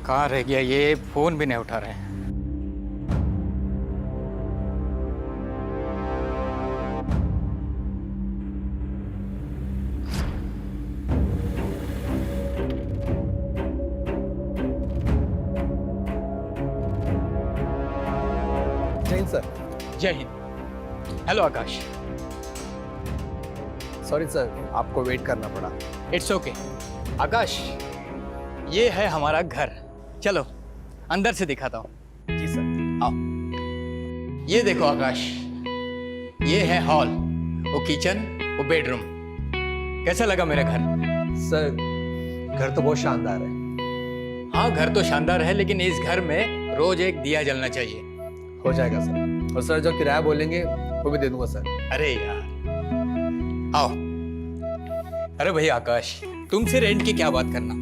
कहाँ रह गया ये? फोन भी नहीं उठा रहे हैं। जैन सर। जय हिंद। हेलो आकाश। सॉरी सर, आपको वेट करना पड़ा। इट्स ओके आकाश, ये है हमारा घर। चलो अंदर से दिखाता हूँ। जी सर। आओ। ये देखो आकाश, ये है हॉल, वो किचन, वो बेडरूम। कैसा लगा मेरा घर? सर घर तो बहुत शानदार है। हाँ घर तो शानदार है, लेकिन इस घर में रोज एक दिया जलना चाहिए। हो जाएगा सर। और सर जो किराया बोलेंगे वो भी दे दूंगा सर। अरे यार, आओ। अरे भैया आकाश, तुमसे रेंट की क्या बात करना,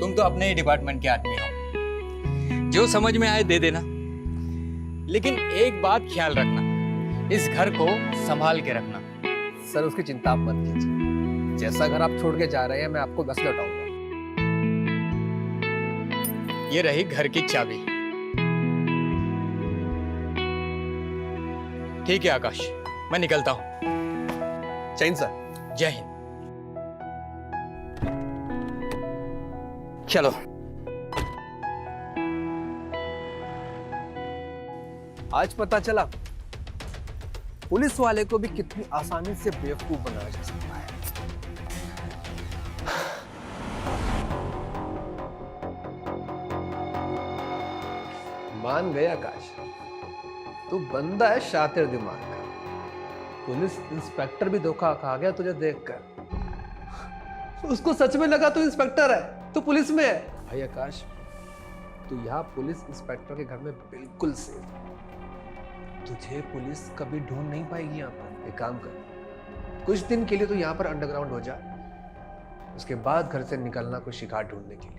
तुम तो अपने ही डिपार्टमेंट के आदमी हो। जो समझ में आए दे देना, लेकिन एक बात ख्याल रखना, इस घर को संभाल के रखना। सर उसकी चिंता आप मत कीजिए, जैसा घर आप छोड़ के जा रहे हैं मैं आपको बस लौटाऊंगा। ये रही घर की चाबी। ठीक है आकाश, मैं निकलता हूं। जैन सर। जय हिंद। चलो। आज पता चला पुलिस वाले को भी कितनी आसानी से बेवकूफ बनाया जा सकता है। मान गया आकाश, तू बंदा है शातिर दिमाग का। पुलिस इंस्पेक्टर भी धोखा खा गया तुझे देखकर। उसको सच में लगा तू इंस्पेक्टर है, तू पुलिस में है। भाई आकाश, तू यहाँ पुलिस इंस्पेक्टर के घर में बिल्कुल सेफ है। तुझे पुलिस कभी ढूंढ नहीं पाएगी यहाँ पर। एक काम कर, कुछ दिन के लिए तू यहाँ पर अंडरग्राउंड हो जा, उसके बाद घर से निकलना कोई शिकार ढूंढने के लिए।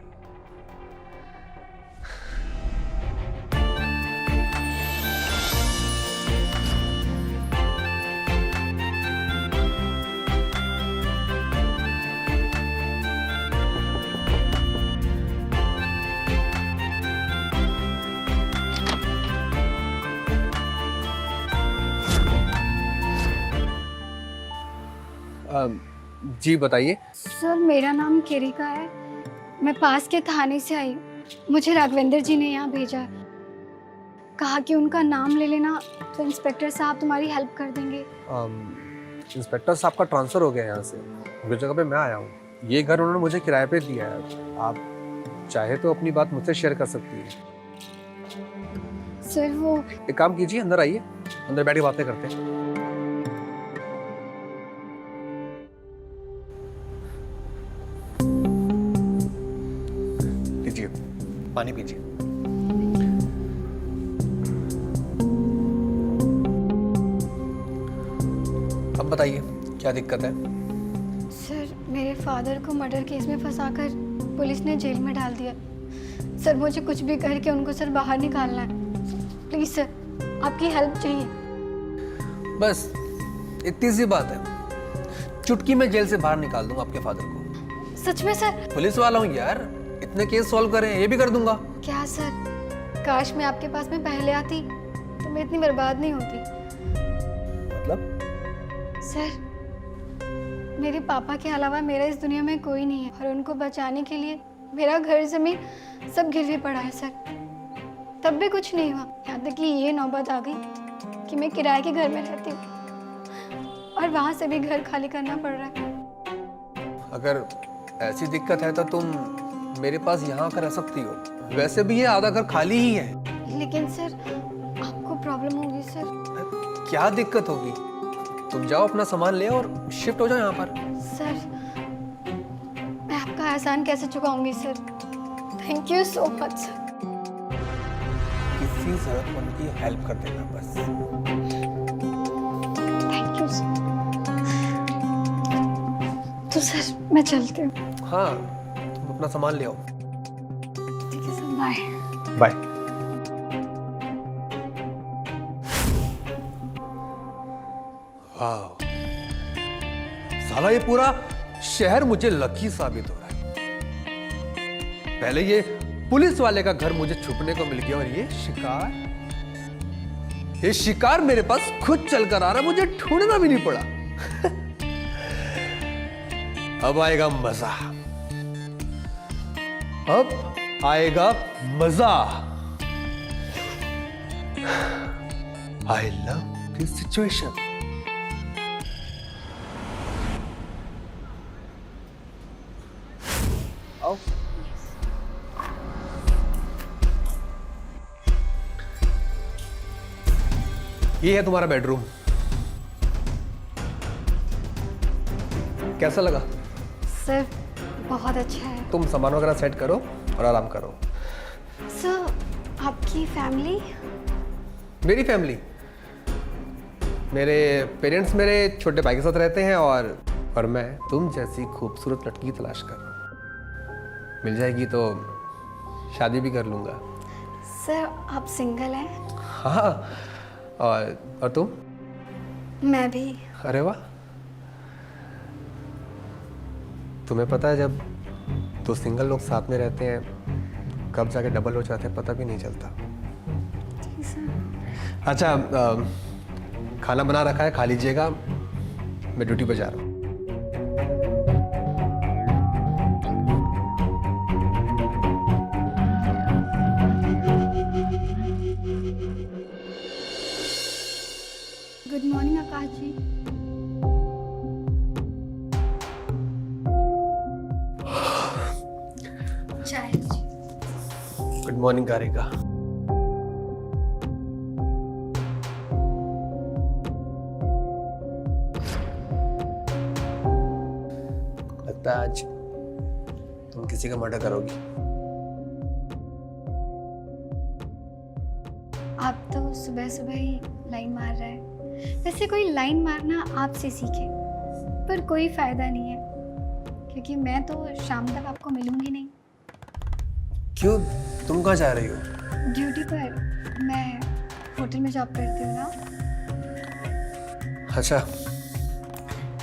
जी बताइए। सर मेरा नाम केरिका है, मैं पास के थाने से आई हूँ। मुझे राघवेंद्र जी ने यहाँ भेजा है, कहा कि उनका नाम ले लेना तो इंस्पेक्टर साहब तुम्हारी हेल्प कर देंगे। इंस्पेक्टर साहब का ट्रांसफर हो गया यहाँ से, उनकी जगह पे मैं आया हूँ। ये घर उन्होंने मुझे किराए पे दिया है, आप चाहे तो अपनी बात मुझसे शेयर कर सकती है। सर वो एक काम कीजिए, अंदर आइए, अंदर बैठ के बातें करते हैं। लीजिए पानी पीजिए। अब बताइए क्या दिक्कत है? सर मेरे फादर को मर्डर केस में फंसाकर पुलिस ने जेल में डाल दिया। सर मुझे कुछ भी करके उनको सर बाहर निकालना है। प्लीज सर, आपकी हेल्प चाहिए। बस इतनी सी बात है, चुटकी में जेल से बाहर निकाल दूंगा आपके फादर को। सच में सर? पुलिस वाला हूँ यार, इतने केस सॉल्व करें ये भी कर दूंगा। क्या सर, काश मैं आपके पास में पहले आती तो मैं इतनी बर्बाद नहीं होती। मतलब? सर मेरे पापा के अलावा मेरा इस दुनिया में कोई नहीं है, और उनको बचाने के लिए मेरा घर जमीन सब गिरवी पड़ा है सर। तब भी कुछ नहीं हुआ, यहाँ तक कि ये नौबत आ गई कि मैं किराए के घर में रहती हूँ और वहां से भी घर खाली करना पड़ रहा है। अगर ऐसी दिक्कत है तो तुम मेरे पास यहाँ आकर रह सकती हो, वैसे भी ये आधा घर खाली ही है। लेकिन सर आपको प्रॉब्लम होगी सर। क्या दिक्कत होगी? तुम जाओ अपना सामान ले और शिफ्ट हो जाओ यहाँ पर। सर मैं आपका एहसान कैसे चुकाऊंगी sir? Thank you so much sir. किसी जरूरत उनकी हेल्प कर देना बस। Thank you sir. तो सर मैं चलती हूँ। हाँ तुम अपना सामान ले आओ। ठीक है सर, बाय। बाय। वाह, साला ये पूरा शहर मुझे लकी साबित हो रहा है। पहले ये पुलिस वाले का घर मुझे छुपने को मिल गया और ये शिकार मेरे पास खुद चलकर आ रहा, मुझे ढूंढना भी नहीं पड़ा। अब आएगा मजा, अब आएगा मजा। I love this situation. आओ। ये है तुम्हारा बेडरूम। कैसा लगा? सर बहुत अच्छा है। तुम सामान वगैरह सेट करो और आराम करो। सर आपकी फैमिली? मेरी फैमिली, मेरे पेरेंट्स मेरे छोटे भाई के साथ रहते हैं और मैं तुम जैसी खूबसूरत लड़की की तलाश कर रहा हूँ। मिल जाएगी तो शादी भी कर लूँगा। सर आप सिंगल हैं? हाँ। और तुम? मैं भी। अरे वाह। तुम्हें पता है जब दो सिंगल लोग साथ में रहते हैं कब जाके डबल हो जाते हैं पता भी नहीं चलता। जी सर। अच्छा, खाना बना रखा है, खा लीजिएगा, मैं ड्यूटी पर जा रहा हूँ। गुड मॉर्निंग आकाश जी। चाय जी। गुड मॉर्निंग कारिका। लगता है आज तुम किसी का मर्डर करोगी। आप तो सुबह सुबह ही लाइन मार रहे हैं। वैसे कोई लाइन मारना आपसे सीखे, पर कोई फायदा नहीं है क्योंकि मैं तो शाम तक आपको मिलूंगी नहीं। क्यों, तुम कहाँ जा रही हो? ड्यूटी पर, मैं होटल में जॉब करती हूँ ना। अच्छा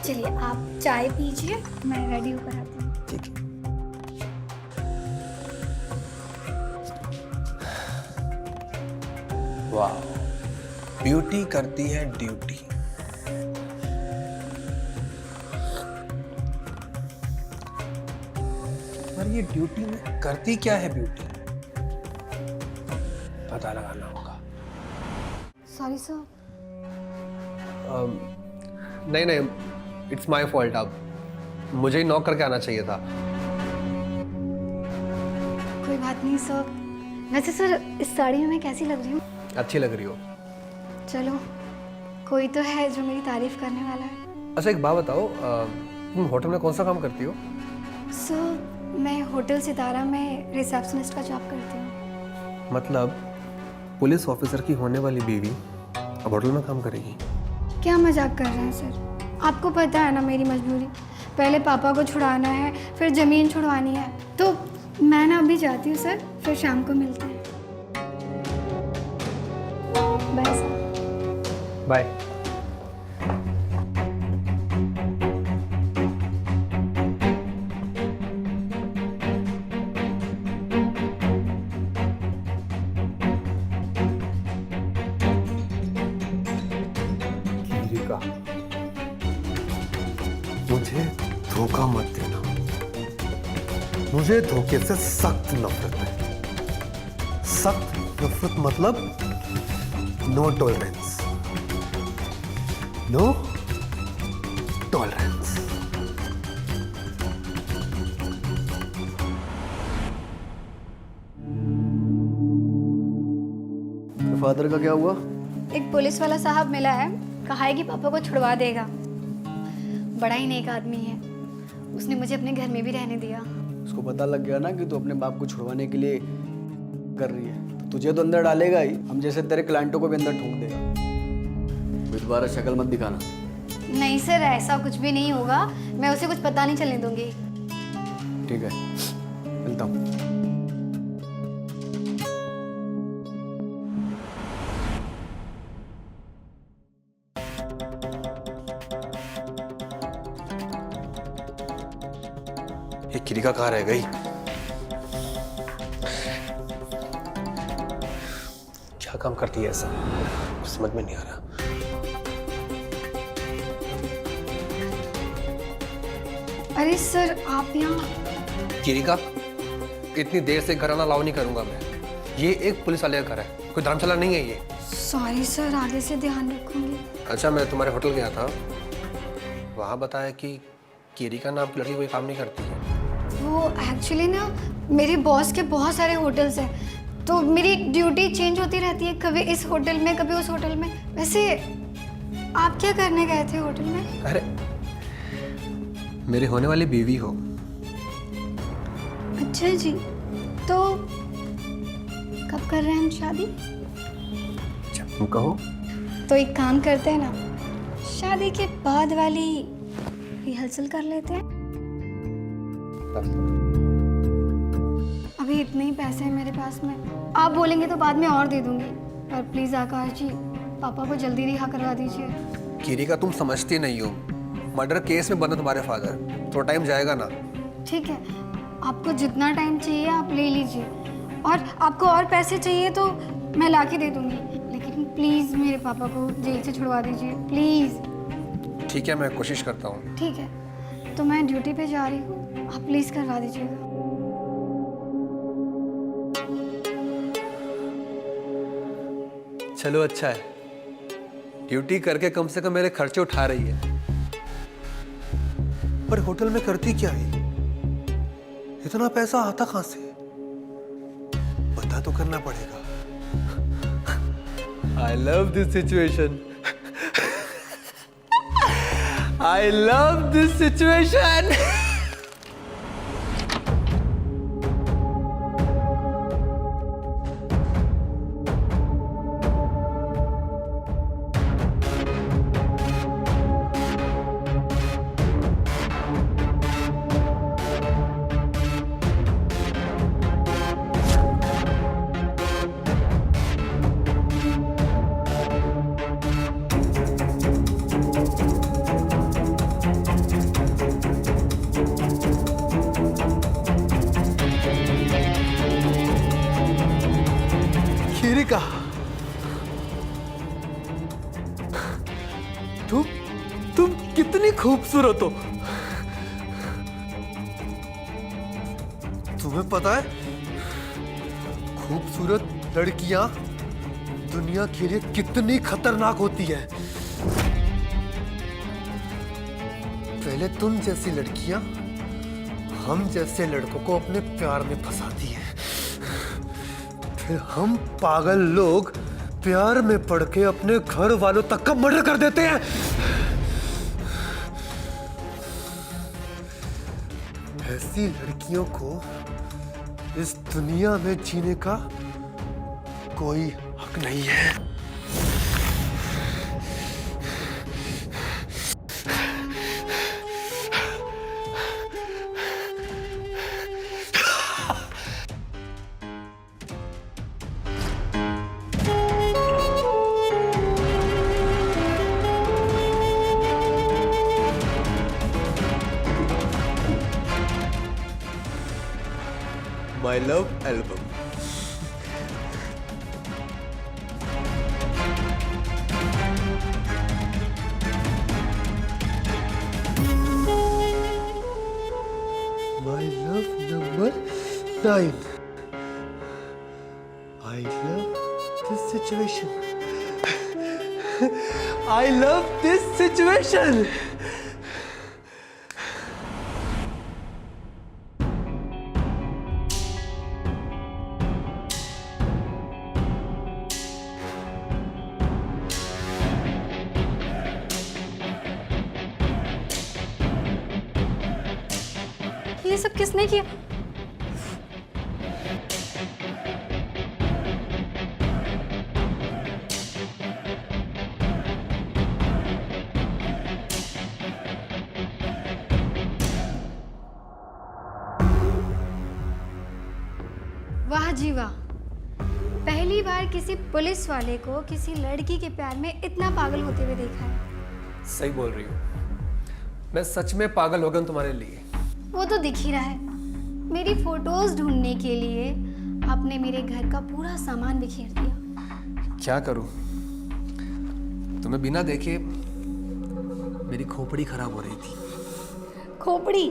चलिए आप चाय पीजिए, मैं रेडी होकर आती हूँ। ठीक है। वाह, ब्यूटी करती है ड्यूटी। पर ये ड्यूटी में करती क्या है ब्यूटी? पता लगाना होगा। Sorry sir. नहीं नहीं, इट्स माय फॉल्ट। अब मुझे ही नॉक करके आना चाहिए था। कोई बात नहीं सर। वैसे सर इस साड़ी में मैं कैसी लग रही हूँ? अच्छी लग रही हो। चलो, कोई तो है जो मेरी तारीफ करने वाला है। अच्छा एक बात बताओ, तुम होटल में कौन सा काम करती हो? सर मैं होटल सितारा में रिसेप्शनिस्ट का जॉब करती हूँ। मतलब पुलिस ऑफिसर की होने वाली बीवी अब होटल में काम करेगी? क्या मजाक कर रहे हैं सर? आपको पता है ना मेरी मजबूरी। पहले पापा को छुड़ाना है, फिर ज़मीन छुड़वानी है। तो मैं ना अभी जाती हूँ सर, फिर शाम को मिलते हैं। Bye sir. बाय। मुझे धोखा मत देना। मुझे धोखे से सख्त नफरत है। सख्त नफरत मतलब no tolerance. No tolerance. Father का क्या हुआ? एक पुलिस वाला साहब मिला है, कहा है कि पापा को छुड़वा देगा। बड़ा ही नेक आदमी है, उसने मुझे अपने घर में भी रहने दिया। उसको पता लग गया ना कि तू अपने बाप को छुड़वाने के लिए कर रही है, तो तुझे तो अंदर डालेगा ही, हम जैसे तेरे क्लाइंटों को भी अंदर ठोक देगा। दोबारा शक्ल मत दिखाना। नहीं सर, ऐसा कुछ भी नहीं होगा। मैं उसे कुछ पता नहीं चलने दूंगी। ठीक है, मिलता हूँ। ये किरिका कहाँ रह गई? क्या काम करती है ऐसा, कुछ समझ में नहीं आ रहा। अरे सर आप यहाँ। किरिका, इतनी देर से घर आना अलाउ नहीं करूंगा मैं। ये एक पुलिस वाले का घर है, कोई धर्मशाला नहीं है ये। सॉरी सर, आगे से ध्यान रखूंगी। अच्छा, मैं तुम्हारे होटल गया था, वहाँ बताया कि किरिका नाम की लड़की कोई काम नहीं करती है। वो एक्चुअली ना मेरे बॉस के बहुत सारे होटल्स हैं, तो मेरी ड्यूटी चेंज होती रहती है, कभी इस होटल में कभी उस होटल में। वैसे आप क्या करने गए थे होटल में? अरे मेरी होने वाली बीवी हो। अच्छा जी, तो कब कर रहे हैं हम शादी? जब तुम कहो। तो एक काम करते हैं ना, शादी के बाद वाली रिहर्सल कर लेते हैं। अभी इतने ही पैसे हैं मेरे पास में, आप बोलेंगे तो बाद में और दे दूंगी, पर प्लीज आकाश जी पापा को जल्दी रिहा करवा दीजिए। किरिका, तुम समझती नहीं हो, मर्डर केस में बंद तुम्हारे फादर, थोड़ा टाइम जाएगा ना। ठीक है, आपको जितना टाइम चाहिए आप ले लीजिए, और आपको और पैसे चाहिए तो मैं ला के दे दूंगी, लेकिन प्लीज मेरे पापा को जेल से छुड़वा दीजिए प्लीज। ठीक है, मैं कोशिश करता हूँ। ठीक है, तो मैं ड्यूटी पे जा रही हूँ, आप प्लीज करवा दीजिएगा। चलो अच्छा है, ड्यूटी करके कम से कम मेरे खर्चे उठा रही है। पर होटल में करती क्या है? इतना पैसा आता कहां से? पता तो करना पड़ेगा। I love this situation. I love this situation. किरिका, तुम कितनी खूबसूरत हो। तुम्हें पता है, खूबसूरत लड़कियां दुनिया के लिए कितनी खतरनाक होती है। पहले तुम जैसी लड़कियां हम जैसे लड़कों को अपने प्यार में फंसाती हैं, फिर हम पागल लोग प्यार में पड़ के अपने घर वालों तक का मर्डर कर देते हैं। ऐसी लड़कियों को इस दुनिया में जीने का कोई हक नहीं है। My love album. My love number 9. I love this situation. I love this situation. ये सब किसने किया? वाह जी वाह, पहली बार किसी पुलिस वाले को किसी लड़की के प्यार में इतना पागल होते हुए देखा है। सही बोल रही हो, मैं सच में पागल हो गया हूं तुम्हारे लिए। वो तो दिख ही रहा है, मेरी फोटोज ढूंढने के लिए आपने मेरे घर का पूरा सामान बिखेर दिया। क्या करूं? तुम्हें बिना देखे मेरी खोपड़ी खराब हो रही थी। खोपड़ी?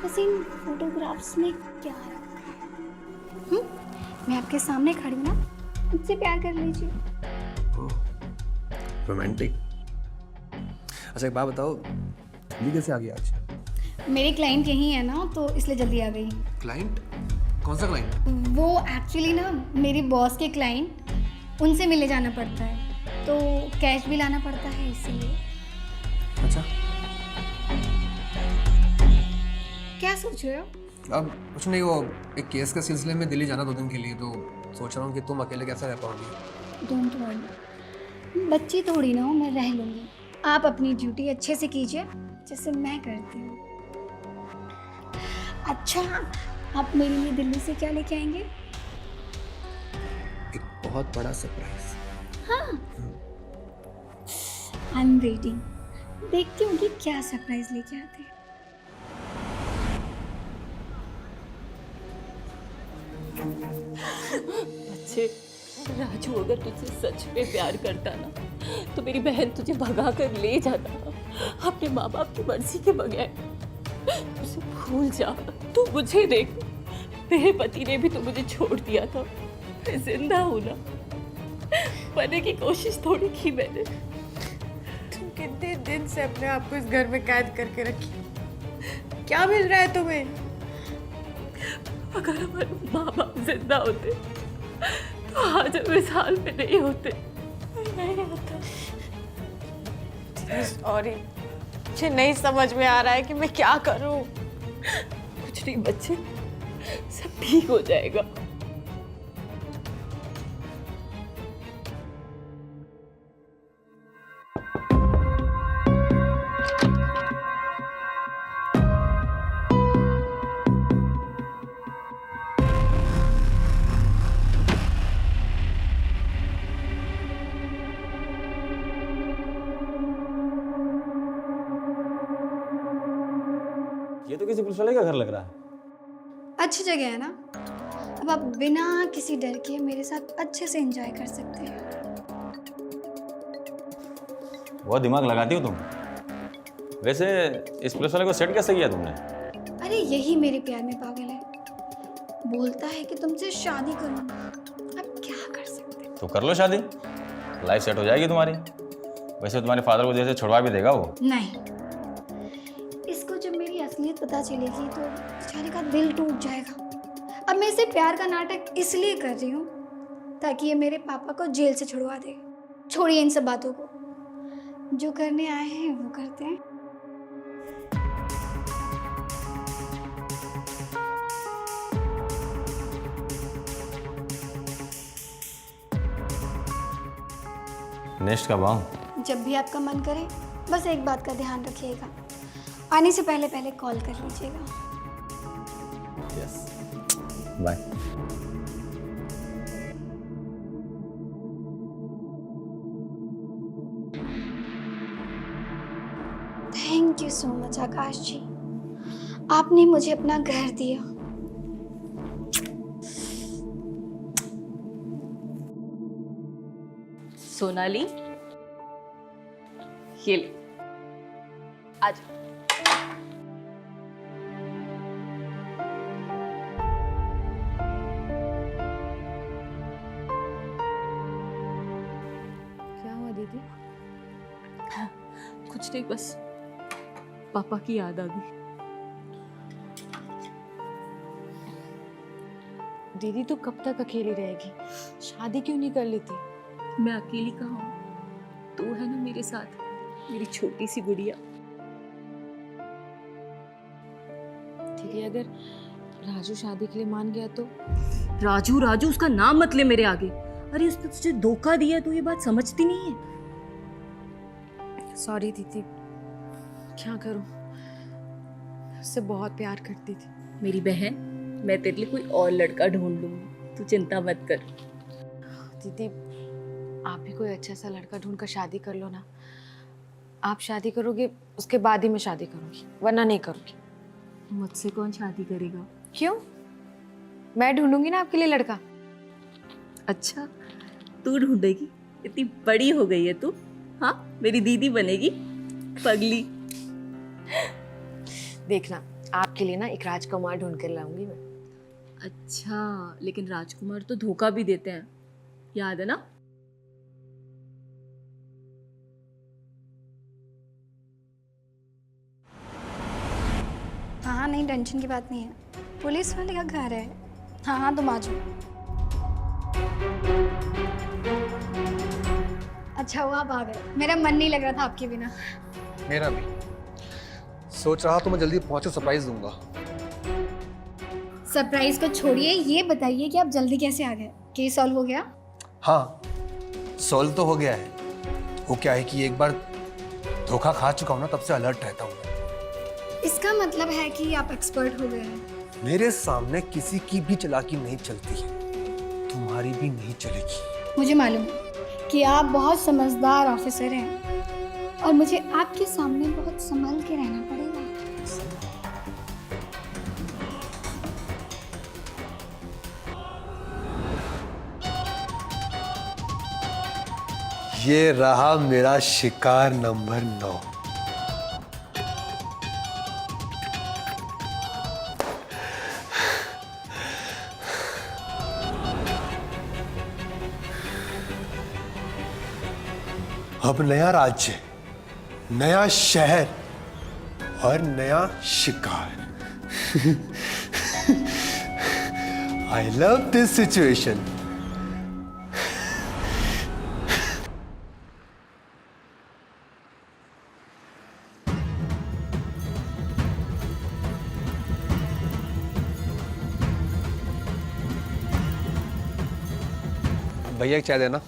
वैसे इन फोटोग्राफ्स में क्या रखा है? मैं आपके सामने खड़ी हूँ ना, मुझसे प्यार कर लीजिए। रोमांटिक। अच्छा एक बात बताओ, जल्दी कैसे आ गया आज? मेरे क्लाइंट यही है ना, तो इसलिए जल्दी आ गई। क्लाइंट? कौन सा क्लाइंट? वो एक्चुअली ना मेरी बॉस के क्लाइंट, उनसे मिलने जाना पड़ता है, तो कैश भी लाना पड़ता है इसीलिए। अच्छा, क्या सोच रहे हो? अब कुछ नहीं, वो एक केस के सिलसिले में दिल्ली जाना 2 दिन के लिए, तो सोच रहा हूँ कि तुम अकेले कैसे रह पाओगी। डोंट वरी, बच्ची थोड़ी ना हूँ, मैं रह लूँगी। आप अपनी ड्यूटी अच्छे से कीजिए जैसे मैं करती हूँ। अच्छा, आप मेरे लिए दिल्ली से क्या लेके आएंगे? एक बहुत बड़ा सरप्राइज। I am waiting. देखती हूँ कि क्या सरप्राइज लेके आते हैं। अच्छे राजू अगर तुझसे सच में प्यार करता ना, तो मेरी बहन तुझे भगा कर ले जाता ना, अपने माँ बाप की मर्जी के बगैर। उसे भूल जा, तू मुझे देख, तेरे पति ने भी तो मुझे छोड़ दिया था, मैं जिंदा हूँ ना, मरने की कोशिश थोड़ी की मैंने। तुम कितने दिन से अपने आप को इस घर में कैद करके रखी, क्या मिल रहा है तुम्हें? अगर हमारे माँ बाप जिंदा होते तो आज हम इस हाल में नहीं होते। नहीं होता। सॉरी, मुझे नहीं समझ में आ रहा है कि मैं क्या करूं। कुछ नहीं बच्चे, सब ठीक हो जाएगा। ये तो किसी पुलिस वाले का घर लग रहा है। अच्छी जगह है ना, अब आप बिना किसी डर के मेरे साथ अच्छे से एंजॉय कर सकते हैं। बहुत दिमाग लगाती हो तुम। वैसे इस पुलिस वाले को सेट कैसे किया तुमने? अरे यही मेरे प्यार में पागल है, बोलता है कि तुमसे शादी करूंगा। अब क्या कर सकते हैं? तो कर लो शादी, लाइफ सेट हो जाएगी तुम्हारी। वैसे तुम्हारे फादर को जैसे छुड़वा भी देगा वो। नहीं, इसको जब मेरी असलियत पता चलेगी तो बेचारे का दिल टूट जाएगा। अब मैं इसे प्यार का नाटक इसलिए कर रही हूँ ताकि ये मेरे पापा को जेल से छुड़वा दे। छोड़िए इन सब बातों को, जो करने आए हैं वो करते हैं। नेक्स्ट कब आऊँ? जब भी आपका मन करे, बस एक बात का ध्यान रखिएगा, आने से पहले पहले कॉल कर लीजिएगा। Yes, bye. Thank you so much Akash ji, आपने मुझे अपना घर दिया। सोनाली, ये ले, आज क्या हुआ दीदी? कुछ नहीं, बस पापा की याद आ गई। दीदी तू कब तक अकेली रहेगी? शादी क्यों नहीं कर लेती? मैं अकेली कहाँ हूँ, तू है ना मेरे साथ, मेरी छोटी सी गुड़िया। दीदी अगर राजू शादी के लिए मान गया तो? राजू राजू उसका नाम मत ले मेरे आगे। अरे उसने तुझे धोखा दिया, तू ये बात समझती नहीं है? सॉरी दीदी, क्या करूं, उससे बहुत प्यार करती थी। मेरी बहन, मैं तेरे लिए कोई और लड़का ढूंढ लूंगी, तू चिंता मत कर। दीदी आप भी कोई अच्छा सा लड़का ढूंढ कर शादी कर लो ना। आप शादी करोगे उसके बाद ही मैं शादी करूंगी, वरना नहीं करूंगी। मुझसे कौन शादी करेगा? क्यों? मैं ढूंढूंगी ना आपके लिए लड़का। अच्छा, तू ढूंढेगी? इतनी बड़ी हो गई है तू, हाँ मेरी दीदी बनेगी पगली। देखना, आपके लिए ना एक राजकुमार ढूंढ कर लाऊंगी मैं। अच्छा, लेकिन राजकुमार तो धोखा भी देते हैं, याद है ना? हाँ नहीं, टेंशन की बात नहीं है। पुलिस वाले का घर है। हाँ हाँ, तुम आ जाओ। अच्छा हुआ आप आ गए, मेरा मन नहीं लग रहा था आपके बिना। मेरा भी सोच रहा तो मैं जल्दी पहुंचे सरप्राइज दूंगा। सरप्राइज को छोड़िए, ये बताइए कि आप जल्दी कैसे आ गए? केस सॉल्व हो गया? हाँ, सॉल्व तो हो गया है। वो क्या है कि एक बार धोखा खा चुका हूं ना, तब से अलर्ट रहता हूँ। इसका मतलब है कि आप एक्सपर्ट हो गए हैं। मेरे सामने किसी की भी चालाकी नहीं चलती है, तुम्हारी भी नहीं चलेगी। मुझे मालूम है कि आप बहुत समझदार ऑफिसर हैं और मुझे आपके सामने बहुत संभल के रहना पड़ेगा। ये रहा मेरा शिकार नंबर 9। अब नया राज्य, नया शहर और नया शिकार। I love this situation. भैया एक चाय देना।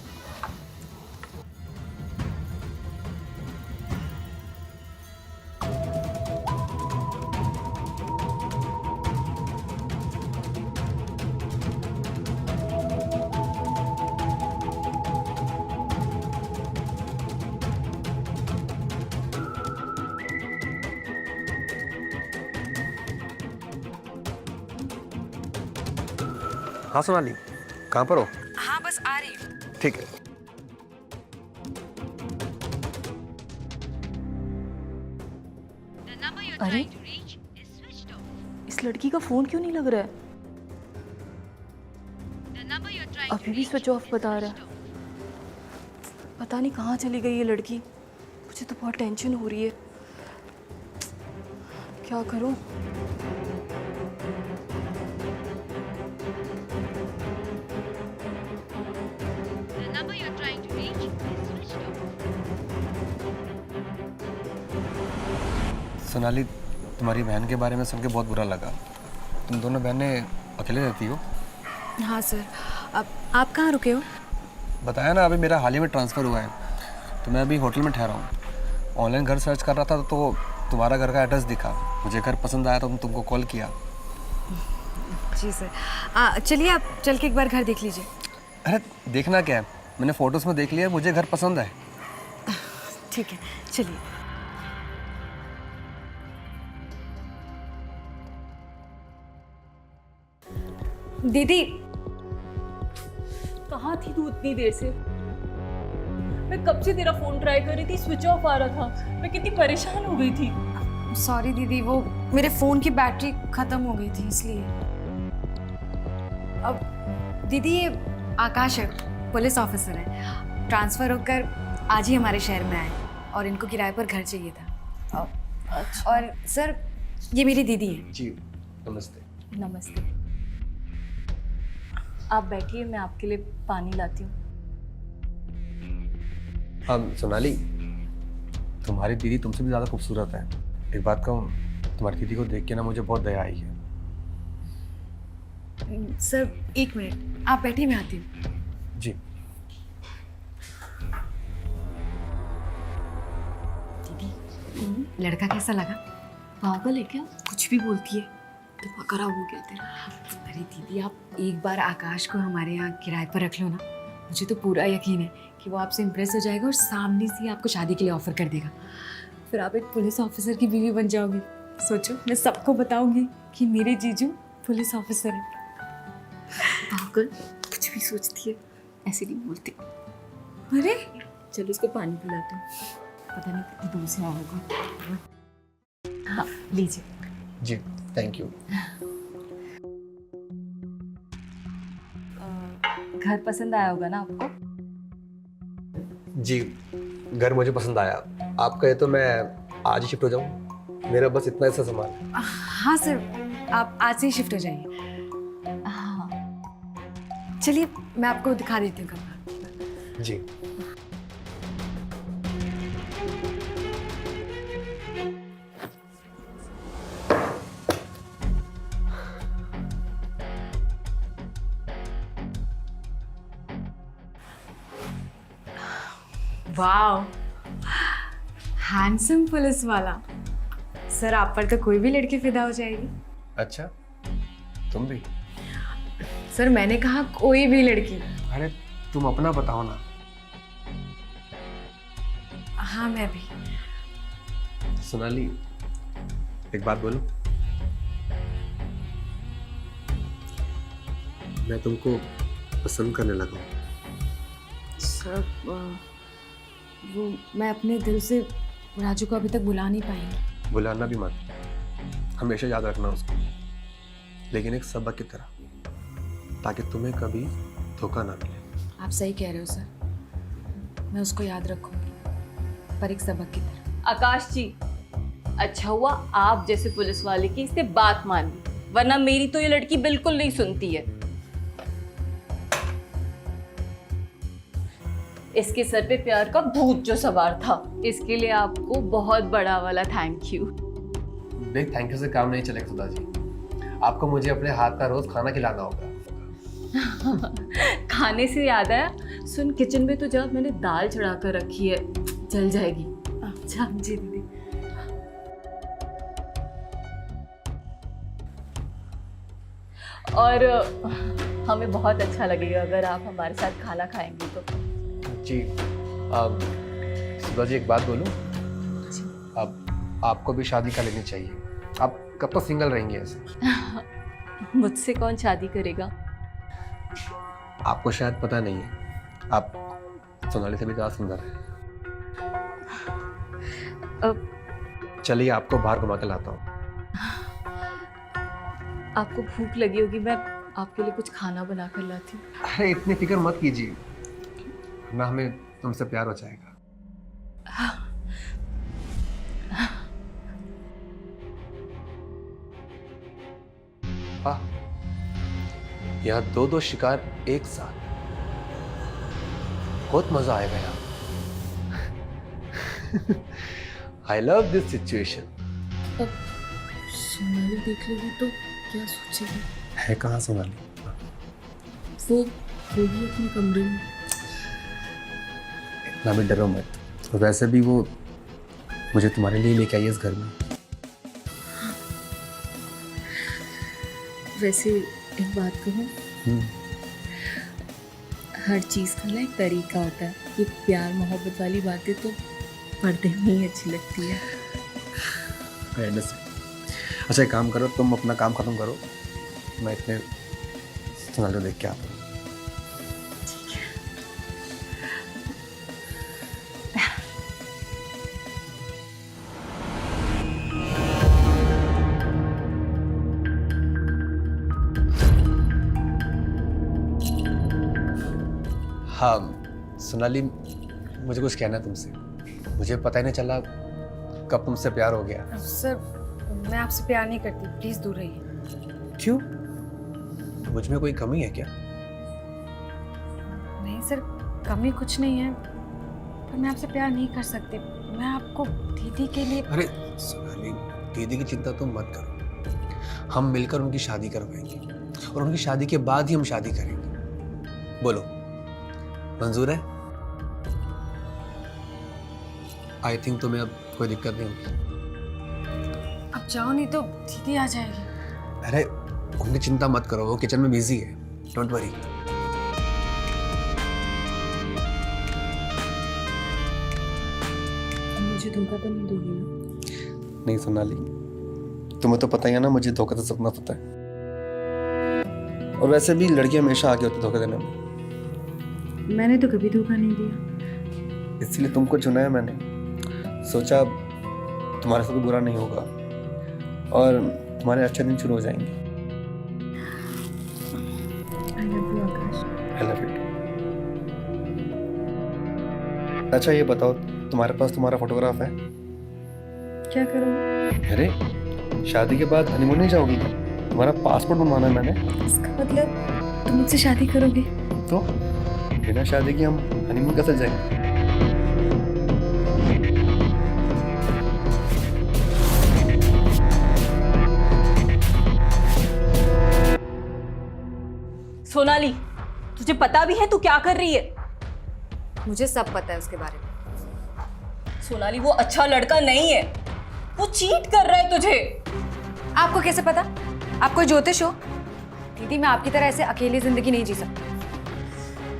हाँ सोनाली, कहाँ पर हो? हाँ बस आ रही हूँ। ठीक है। अरे इस लड़की का फोन क्यों नहीं लग रहा है? अभी भी स्विच ऑफ बता रहा है। पता नहीं कहाँ चली गई ये लड़की। मुझे तो बहुत टेंशन हो रही है, क्या करूं? सोनाली, तुम्हारी बहन के बारे में सुन के बहुत बुरा लगा। तुम दोनों बहनें अकेले रहती हो? हाँ सर। अब आप कहाँ रुके हो? बताया ना, अभी मेरा हाल ही में ट्रांसफ़र हुआ है, तो मैं अभी होटल में ठहरा हूँ। ऑनलाइन घर सर्च कर रहा था तो तुम्हारा घर का एड्रेस दिखा, मुझे घर पसंद आया तो तुमको कॉल किया। जी सर। चलिए आप चल के एक बार घर देख लीजिए। अरे देखना क्या है, मैंने फ़ोटोज़ में देख लिया, मुझे घर पसंद है। ठीक है, चलिए। दीदी, कहाँ थी तू इतनी देर से? मैं कब से तेरा फोन ट्राई कर रही थी, स्विच ऑफ आ रहा था। मैं कितनी परेशान हो गई थी। सॉरी दीदी, वो मेरे फ़ोन की बैटरी ख़त्म हो गई थी इसलिए। अब दीदी, ये आकाश है, पुलिस ऑफिसर है। ट्रांसफ़र होकर आज ही हमारे शहर में आए और इनको किराए पर घर चाहिए था। अच्छा। और सर, ये मेरी दीदी है। जी नमस्ते। नमस्ते। आप बैठिए, मैं आपके लिए पानी लाती हूँ। सोनाली, तुम्हारी दीदी तुमसे भी ज़्यादा खूबसूरत है। एक बात कहूँ, तुम्हारी दीदी को देख के ना मुझे बहुत दया आई है। सर एक मिनट, आप बैठिए, मैं आती हूँ। जी। दीदी, लड़का कैसा लगा? पागल है क्या? कुछ भी बोलती है। दिमाग खराब हो गया तेरा। अरे दीदी, आप एक बार आकाश को हमारे यहाँ किराए पर रख लो ना, मुझे तो पूरा यकीन है कि वो आपसे इम्प्रेस हो जाएगा और सामने से ही आपको शादी के लिए ऑफर कर देगा। फिर आप एक पुलिस ऑफिसर की बीवी बन जाओगी। सोचो, मैं सबको बताऊंगी कि मेरे जीजू पुलिस ऑफिसर है। पागल, कुछ भी सोचती है। ऐसे नहीं बोलती। अरे चलो उसको पानी पिलाते हैं, पता नहीं कितनी दूर से आया होगा। हाँ लीजिए। जी थैंक यू। घर पसंद आया होगा ना आपको? जी घर मुझे पसंद आया। आप कहे तो मैं आज ही शिफ्ट हो जाऊँ, मेरा बस इतना ऐसा सामान है। हाँ सर, आप आज से ही शिफ्ट हो जाइए। हाँ चलिए मैं आपको दिखा देती हूँ कमरा। जी वाह, हैंडसम पुलिस वाला। सर आप पर तो कोई भी लड़की फिदा हो जाएगी। अच्छा, तुम भी? सर मैंने कहा कोई भी लड़की। अरे तुम अपना बताओ ना। हाँ मैं भी। सोनाली एक बात बोलूं? मैं तुमको पसंद करने लगा हूं। सर वो मैं अपने दिल से राजू को अभी तक बुला नहीं पाई। बुलाना भी मत, हमेशा याद रखना उसको, लेकिन एक सबक की तरह, ताकि तुम्हें कभी धोखा ना मिले। आप सही कह रहे हो सर, मैं उसको याद रखूंगी, पर एक सबक की तरह। आकाश जी, अच्छा हुआ आप जैसे पुलिस वाले की इससे बात मान ली, वरना मेरी तो ये लड़की बिल्कुल नहीं सुनती है। इसके सर पे प्यार का भूत जो सवार था, इसके लिए आपको बहुत बड़ा वाला thank you. Big thank you से काम नहीं चलेगा सुधा जी, आपको मुझे अपने हाथ का रोज खाना खिलाना होगा। खाने से याद आया, सुन किचन में तो जब मैंने दाल चढ़ा कर रखी है, जल जाएगी। अच्छा जी दीदी। और हमें बहुत अच्छा लगेगा अगर आप हमारे साथ खाना खाएंगे तो। जी सुधा जी एक बात बोलूं? अब आपको भी शादी कर लेनी चाहिए। आप कब तक सिंगल रहेंगे ऐसे? मुझसे कौन शादी करेगा? आपको शायद पता नहीं है, आप सोनाली से भी ज़्यादा सुंदर हैं। चलिए आपको बाहर घुमा के लाता हूँ। आपको भूख लगी होगी, मैं आपके लिए कुछ खाना बना कर लाती हूँ। अरे इतनी फिक्र मत कीजिए, ना हमें तुमसे प्यार हो जाएगा। यहाँ दो शिकार एक साथ, बहुत मजा आएगा यहाँ। I love this situation. Sonali देख लेगी तो क्या सोचेगी? है कहाँ सोनाली? वो होगी अपने कमरे में। इतना भी डरो मत, वैसे भी वो मुझे तुम्हारे लिए लेके आई है इस घर में। वैसे एक बात कहूँ, हर चीज़ का ना एक तरीका होता है। ये प्यार मोहब्बत वाली बातें तो पर्दे में ही अच्छी लगती है। I understand। अच्छा एक काम करो, तुम अपना काम खत्म करो, मैं इतने सोनाली को देख के आता हूँ। हाँ सोनाली, मुझे कुछ कहना है तुमसे। मुझे पता ही नहीं चला कब तुमसे प्यार हो गया। सर मैं आपसे प्यार नहीं करती, प्लीज दूर रहिए। क्यों? मुझ में कोई कमी है क्या? नहीं सर, कमी कुछ नहीं है, पर मैं आपसे प्यार नहीं कर सकती। मैं आपको दीदी के लिए। अरे सोनाली, दीदी की चिंता तुम मत करो, हम मिलकर उनकी शादी करवाएंगे और उनकी शादी के बाद ही हम शादी करेंगे। बोलो मंजूर है? आई थिंक तुम्हें अब कोई दिक्कत नहीं होगी। अब जाओ, नहीं तो दीदी आ जाएगी। अरे उनकी चिंता मत करो, वो किचन में बिजी है, डोंट वरी। मुझे धोखा तो नहीं दोगी ना? नहीं सोनाली, तुम्हें तो पता ही है ना, मुझे धोखा तो सपना पता है। और वैसे भी लड़की हमेशा आगे होती धोखा देने में। मैंने तो कभी धोखा नहीं दिया। इसलिए तुमको चुना है मैंने। सोचा तुम्हारे साथ बुरा नहीं होगा और तुम्हारे अच्छे दिन शुरू हो जाएंगे। I love you Akash. I love it. अच्छा ये बताओ, तुम्हारे पास तुम्हारा फोटोग्राफ है? क्या करूँ? अरे शादी के बाद हनीमून नहीं जाओगी? तुम्हारा पासपोर्ट बनवाना है मैंने। इसका मतलब तुम मुझसे शादी करोगे? तो बिना शादी के हम हनीमून कैसे जाएंगे? सोनाली, तुझे पता भी है तू क्या कर रही है? मुझे सब पता है उसके बारे में। सोनाली, वो अच्छा लड़का नहीं है, वो चीट कर रहा है तुझे। आपको कैसे पता? आप कोई ज्योतिष हो? दीदी, मैं आपकी तरह ऐसे अकेली जिंदगी नहीं जी सकती।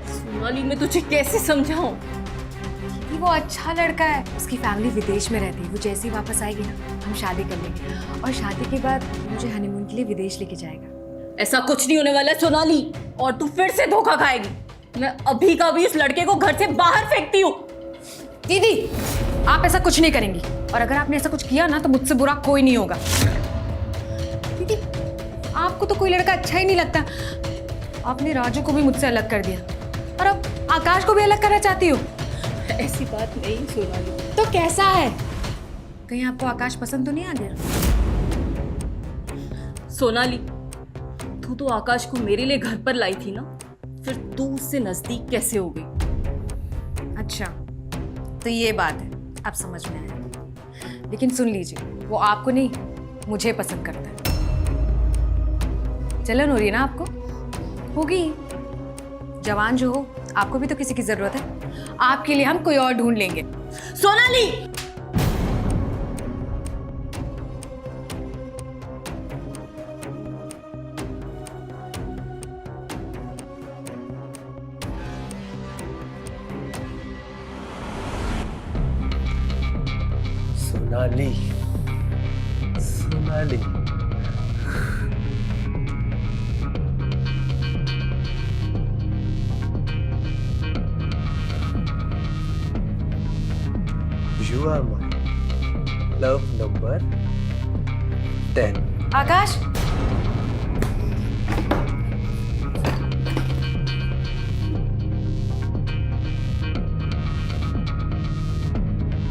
सोनाली, मैं तुझे कैसे समझाऊं? दीदी, वो अच्छा लड़का है। उसकी फैमिली विदेश में रहती है। वो जैसे ही वापस आएगी ना, हम शादी कर लेंगे और शादी के बाद मुझे हनीमून के लिए विदेश लेके जाएगा। ऐसा कुछ नहीं होने वाला है सोनाली, और तू फिर से धोखा खाएगी। मैं अभी का भी इस लड़के को घर से बाहर फेंकती हूँ। दीदी, आप ऐसा कुछ नहीं करेंगी, और अगर आपने ऐसा कुछ किया ना तो मुझसे बुरा कोई नहीं होगा। दीदी, आपको तो कोई लड़का अच्छा ही नहीं लगता। आपने राजू को भी मुझसे अलग कर दिया और अब आकाश को भी अलग करना चाहती हो। ऐसी बात नहीं सोनाली। तो कैसा है? कहीं आपको आकाश पसंद तो नहीं आ गया? सोनाली, तू तो आकाश को मेरे लिए घर पर लाई थी ना, फिर तू उससे नजदीक कैसे हो गई? अच्छा, तो ये बात है, अब समझ में आया। लेकिन सुन लीजिए, वो आपको नहीं, मुझे पसंद करता है। जलन हो रही है ना आपको? होगी। जवान जो हो, आपको भी तो किसी की जरूरत है। आपके लिए हम कोई और ढूंढ लेंगे। Sonali, Sonali, Sonali, you are my love number 10. आकाश,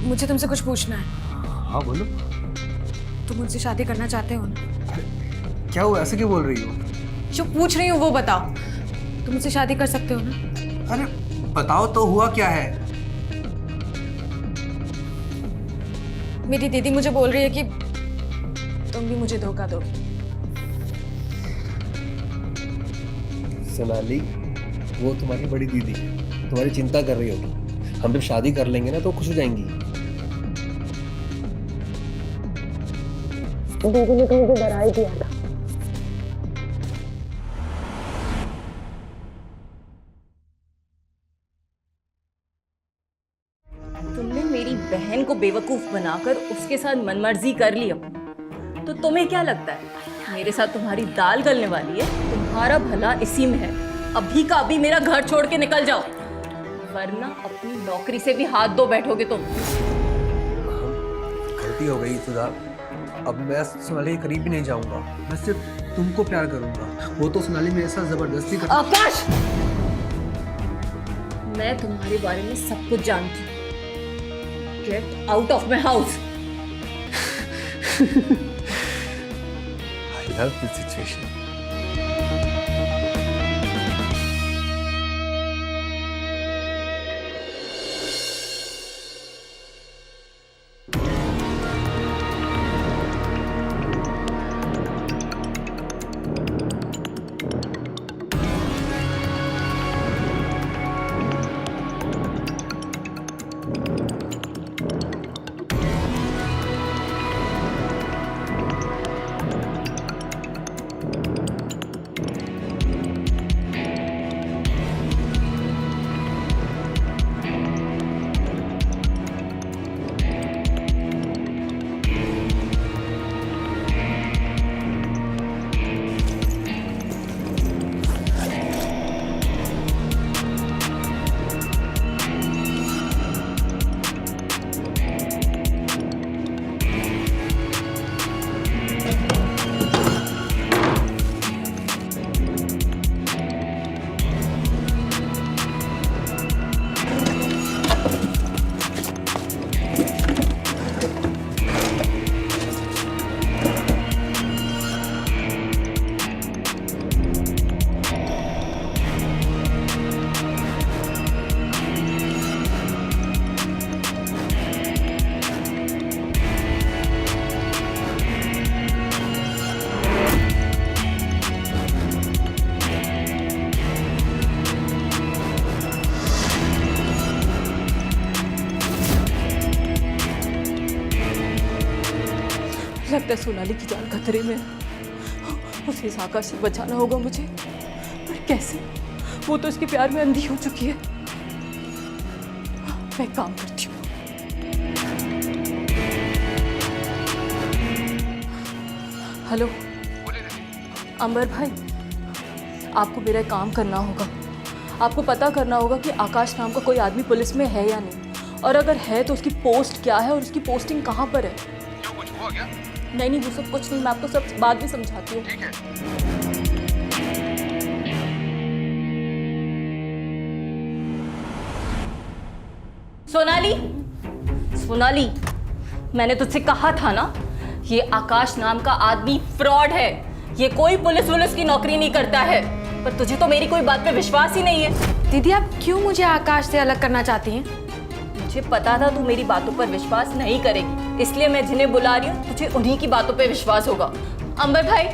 मुझे तुमसे कुछ पूछना है। हाँ बोलो। तुम मुझसे शादी करना चाहते हो ना? क्या हुआ, ऐसे क्यों बोल रही हो? जो पूछ रही हूँ वो बताओ। तुम मुझसे शादी कर सकते हो ना? अरे बताओ तो, हुआ क्या है? मेरी दीदी मुझे बोल रही है कि तुम भी मुझे धोखा दोगे। सोनाली, वो तुम्हारी बड़ी दीदी है, तुम्हारी चिंता कर रही होगी। हम जब शादी कर लेंगे ना तो खुश हो जाएंगी। दीदी ने तो मुझे डरा ही दिया था। तुमने मेरी बहन को बेवकूफ बनाकर उसके साथ मनमर्जी कर लिया, तो तुम्हें क्या लगता है मेरे साथ तुम्हारी दाल गलने वाली है? तुम्हारा भला इसी में है। अभी का अभी मेरा घर छोड़ के निकल जाओ, वरना अपनी नौकरी से भी हाथ धो बैठोगे तुम। गलती हो गई सुधा, अब मैं सोनाली के करीब भी नहीं जाऊंगा। मैं सिर्फ तुमको प्यार करूंगा। वो तो सोनाली मेरे साथ जबरदस्ती कर। आकाश, मैं तुम्हारे बारे में सब कुछ जानती हूँ। Get out of my house. I love this situation. लगता है सोनाली की जान खतरे में है। उसे इस आकाश से बचाना होगा मुझे, पर कैसे? वो तो इसके प्यार में अंधी हो चुकी है। मैं एक काम करती हूँ। हेलो अंबर भाई, आपको मेरा एक काम करना होगा। आपको पता करना होगा कि आकाश नाम का कोई आदमी पुलिस में है या नहीं, और अगर है तो उसकी पोस्ट क्या है और उसकी पोस्टिंग कहाँ पर है। क्यों, कुछ हुआ क्या? नहीं, वो सब कुछ नहीं, मैं आपको सब बाद में समझाती हूँ। ठीक है। सोनाली, सोनाली, मैंने तुझसे कहा था ना, ये आकाश नाम का आदमी फ्रॉड है। ये कोई पुलिस की नौकरी नहीं करता है। पर तुझे तो मेरी कोई बात पे विश्वास ही नहीं है। दीदी आप क्यों मुझे आकाश से अलग करना चाहती हैं? मुझे पता था तू मेरी बातों पर विश्वास नहीं करेगी, इसलिए मैं जिन्हें बुला रही हूँ तुझे उन्हीं की बातों पे विश्वास होगा। अंबर भाई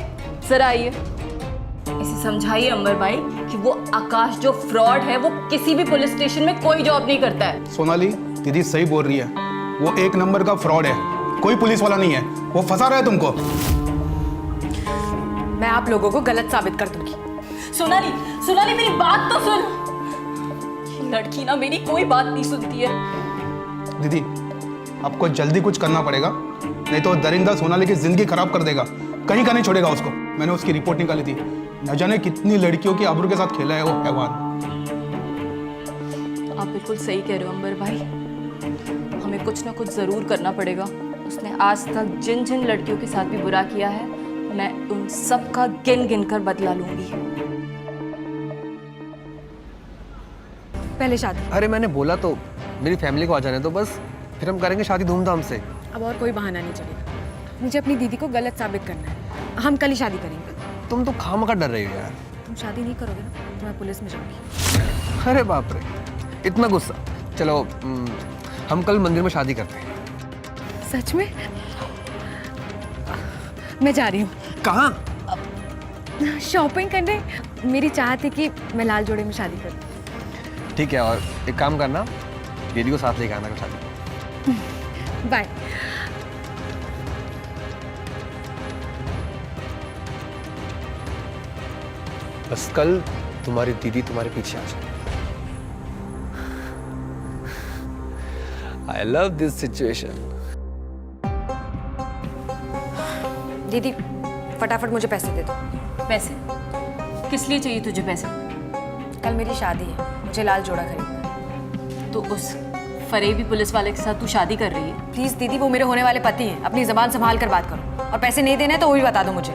जरा आइए, इसे समझाइए अंबर भाई कि वो आकाश जो फ्रॉड है वो किसी भी पुलिस स्टेशन में कोई जॉब नहीं करता है। सोनाली, दीदी सही बोल रही है, वो एक नंबर का फ्रॉड है, कोई पुलिस वाला नहीं है, वो फंसा रहा है तुमको। मैं आप लोगों को गलत साबित कर दूंगी। सोनाली, सोनाली मेरी बात तो सुन। ये लड़की ना मेरी कोई बात नहीं सुनती है। दीदी आपको जल्दी कुछ करना पड़ेगा, नहीं तो दरिंदा सोनाली की जिंदगी खराब कर देगा, कहीं का नहीं छोड़ेगा उसको। मैंने उसकी रिपोर्ट निकाली थी, न जाने कितनी लड़कियों की आबरू के साथ खेला है वो हैवान। आप बिल्कुल सही कह रहे हो अंबर भाई, हमें कुछ ना कुछ जरूर करना पड़ेगा। उसने आज तक जिन जिन लड़कियों के साथ भी बुरा किया है, मैं उन सब का गिन गिन कर बदला लूंगी। पहले शादी। अरे मैंने बोला तो मेरी फैमिली को आ जाने दो बस, फिर हम करेंगे शादी धूमधाम से। अब और कोई बहाना नहीं चलेगा। मुझे अपनी दीदी को गलत साबित करना है। हम कल ही शादी करेंगे। तुम तो खामखा डर रही हो यार। तुम शादी नहीं करोगे ना तो मैं पुलिस में जाऊंगी। अरे बाप रे, इतना गुस्सा। चलो हम कल मंदिर में शादी करते हैं। सच में? मैं जा रही हूँ। कहाँ? शॉपिंग करने। मेरी चाहत है कि मैं लाल जोड़े में शादी करूँ। ठीक है, और एक काम करना, दीदी को साथ लेके आना कल शादी। बाय। बस कल तुम्हारी दीदी तुम्हारे पीछे आ जाए। I love this situation. दीदी फटाफट मुझे पैसे दे दो। पैसे? किस लिए चाहिए तुझे पैसे? कल मेरी शादी है, मुझे लाल जोड़ा खरीदना है। तो उस फरेबी पुलिस वाले के साथ तू शादी कर रही है? प्लीज दीदी, वो मेरे होने वाले पति हैं। अपनी जबान संभाल कर बात करो, और पैसे नहीं देने हैं तो वो भी बता दो मुझे।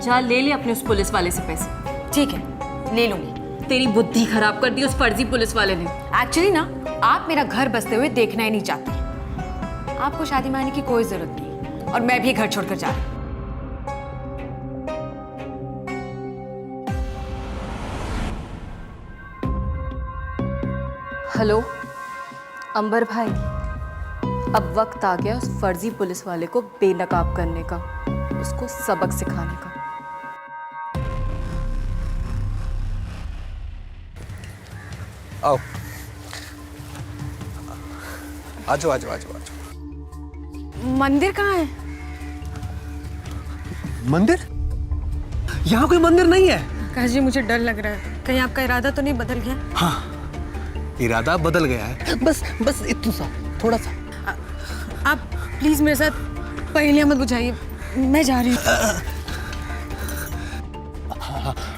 जा ले ले अपने उस पुलिस वाले से पैसे। ठीक है, ले लूंगी। तेरी बुद्धि खराब कर दी उस फर्जी पुलिस वाले ने। एक्चुअली ना, आप मेरा घर बसते हुए देखना ही नहीं चाहती। आपको शादी में आने की कोई जरूरत नहीं, और मैं भी घर छोड़कर जा रही हूँ। हेलो अंबर भाई, अब वक्त आ गया उस फर्जी पुलिस वाले को बेनकाब करने का, उसको सबक सिखाने का। आओ, आजो आजो आजो आजो। मंदिर कहाँ है? मंदिर? यहाँ कोई मंदिर नहीं है। आकाश जी, मुझे डर लग रहा है, कहीं आपका इरादा तो नहीं बदल गया? हाँ, इरादा बदल गया है, बस बस इतना सा, थोड़ा सा। आप प्लीज मेरे साथ पहेलियां मत बुझाइए, मैं जा रही हूँ।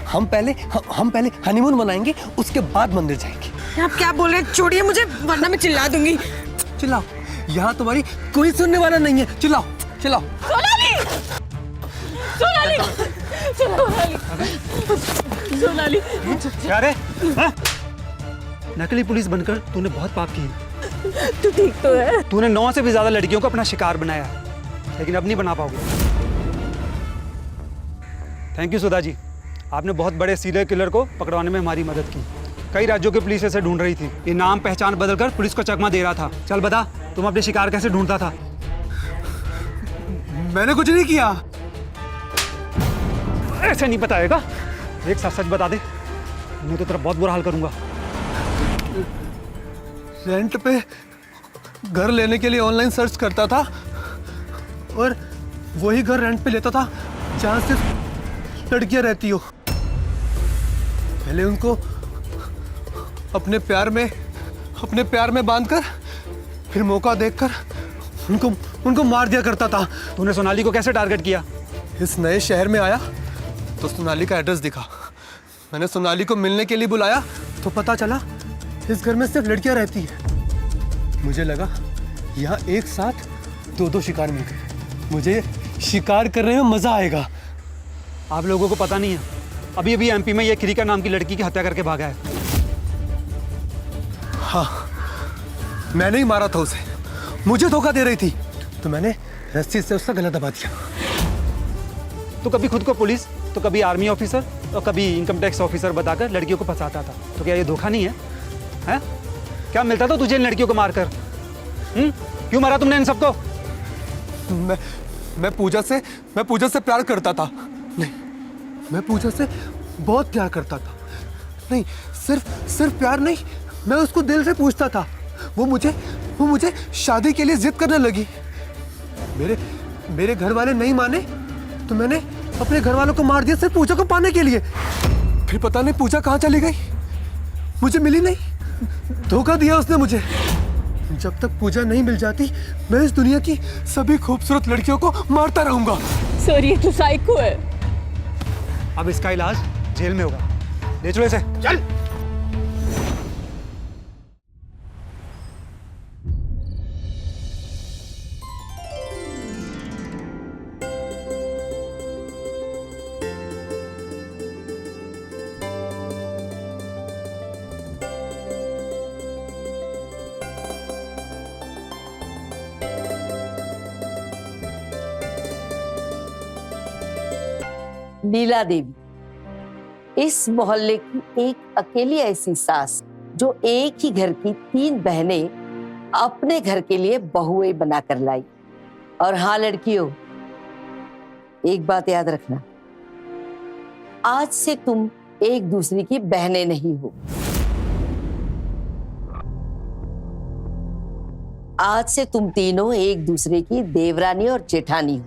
हम पहले हनीमून मनाएंगे, उसके बाद मंदिर जाएंगे। आप क्या बोल रहे हैं? छोड़िए मुझे, वरना मैं चिल्ला दूंगी। चिल्लाओ, यहाँ तुम्हारी कोई सुनने वाला नहीं है। चिल्लाओ चिल्लाओ। सोनाली, क्या रे? हाँ? नकली पुलिस बनकर तूने बहुत पाप किए। तू ठीक तो है? तूने 9 से भी ज्यादा लड़कियों को अपना शिकार बनाया, लेकिन अब नहीं बना पाओगे। थैंक यू सुधा जी, आपने बहुत बड़े सीरियल किलर को पकड़वाने में हमारी मदद की। कई राज्यों की पुलिस इसे ढूंढ रही थी, ये नाम पहचान बदलकर पुलिस को चकमा दे रहा था। चल बता, तुम अपने शिकार कैसे ढूंढता था? मैंने कुछ नहीं किया। ऐसे नहीं बताएगा, एक साथ सच बता दे, मैं तो तेरा बहुत बुरा हाल करूंगा। रेंट पे घर लेने के लिए ऑनलाइन सर्च करता था, और वही घर रेंट पे लेता था जहां सिर्फ लड़कियां रहती हो। पहले उनको अपने प्यार में बांधकर फिर मौका देखकर उनको मार दिया करता था। तूने सोनाली को कैसे टारगेट किया? इस नए शहर में आया तो सोनाली का एड्रेस दिखा। मैंने सोनाली को मिलने के लिए बुलाया तो पता चला इस घर में सिर्फ लड़कियां रहती है। मुझे लगा यहाँ एक साथ दो शिकार मिल गए, मुझे शिकार करने में मजा आएगा। आप लोगों को पता नहीं है, अभी अभी एमपी में ये क्रिका नाम की लड़की की हत्या करके भागा है। हाँ, मैंने ही मारा था उसे। मुझे धोखा दे रही थी तो मैंने रस्सी से उसका गला दबा दिया। तो कभी खुद को पुलिस, तो कभी आर्मी ऑफिसर और कभी इनकम टैक्स ऑफिसर बताकर लड़कियों को फंसाता था। तो क्या ये धोखा नहीं है? हैं? क्या मिलता था तुझे इन लड़कियों को मारकर? क्यों मारा तुमने इन सबको? मैं पूजा से प्यार करता था। नहीं, मैं पूजा से बहुत प्यार करता था। नहीं, सिर्फ प्यार नहीं, मैं उसको दिल से पूछता था। वो मुझे शादी के लिए जिद करने लगी। मेरे घर वाले नहीं माने तो मैंने अपने घर वालों को मार दिया सिर्फ पूजा को पाने के लिए। फिर पता नहीं पूजा कहाँ चली गई, मुझे मिली नहीं। धोखा दिया उसने मुझे। जब तक पूजा नहीं मिल जाती मैं इस दुनिया की सभी खूबसूरत लड़कियों को मारता रहूंगा। सर ये तो साइको है। अब इसका इलाज जेल में होगा। ले चलो इसे, चल। लीला देवी इस मोहल्ले की एक अकेली ऐसी सास जो एक ही घर की 3 बहनें अपने घर के लिए बहुएं बनाकर लाई। और हाँ लड़कियों, एक बात याद रखना, आज से तुम एक दूसरे की बहनें नहीं हो। आज से तुम तीनों एक दूसरे की देवरानी और जेठानी हो।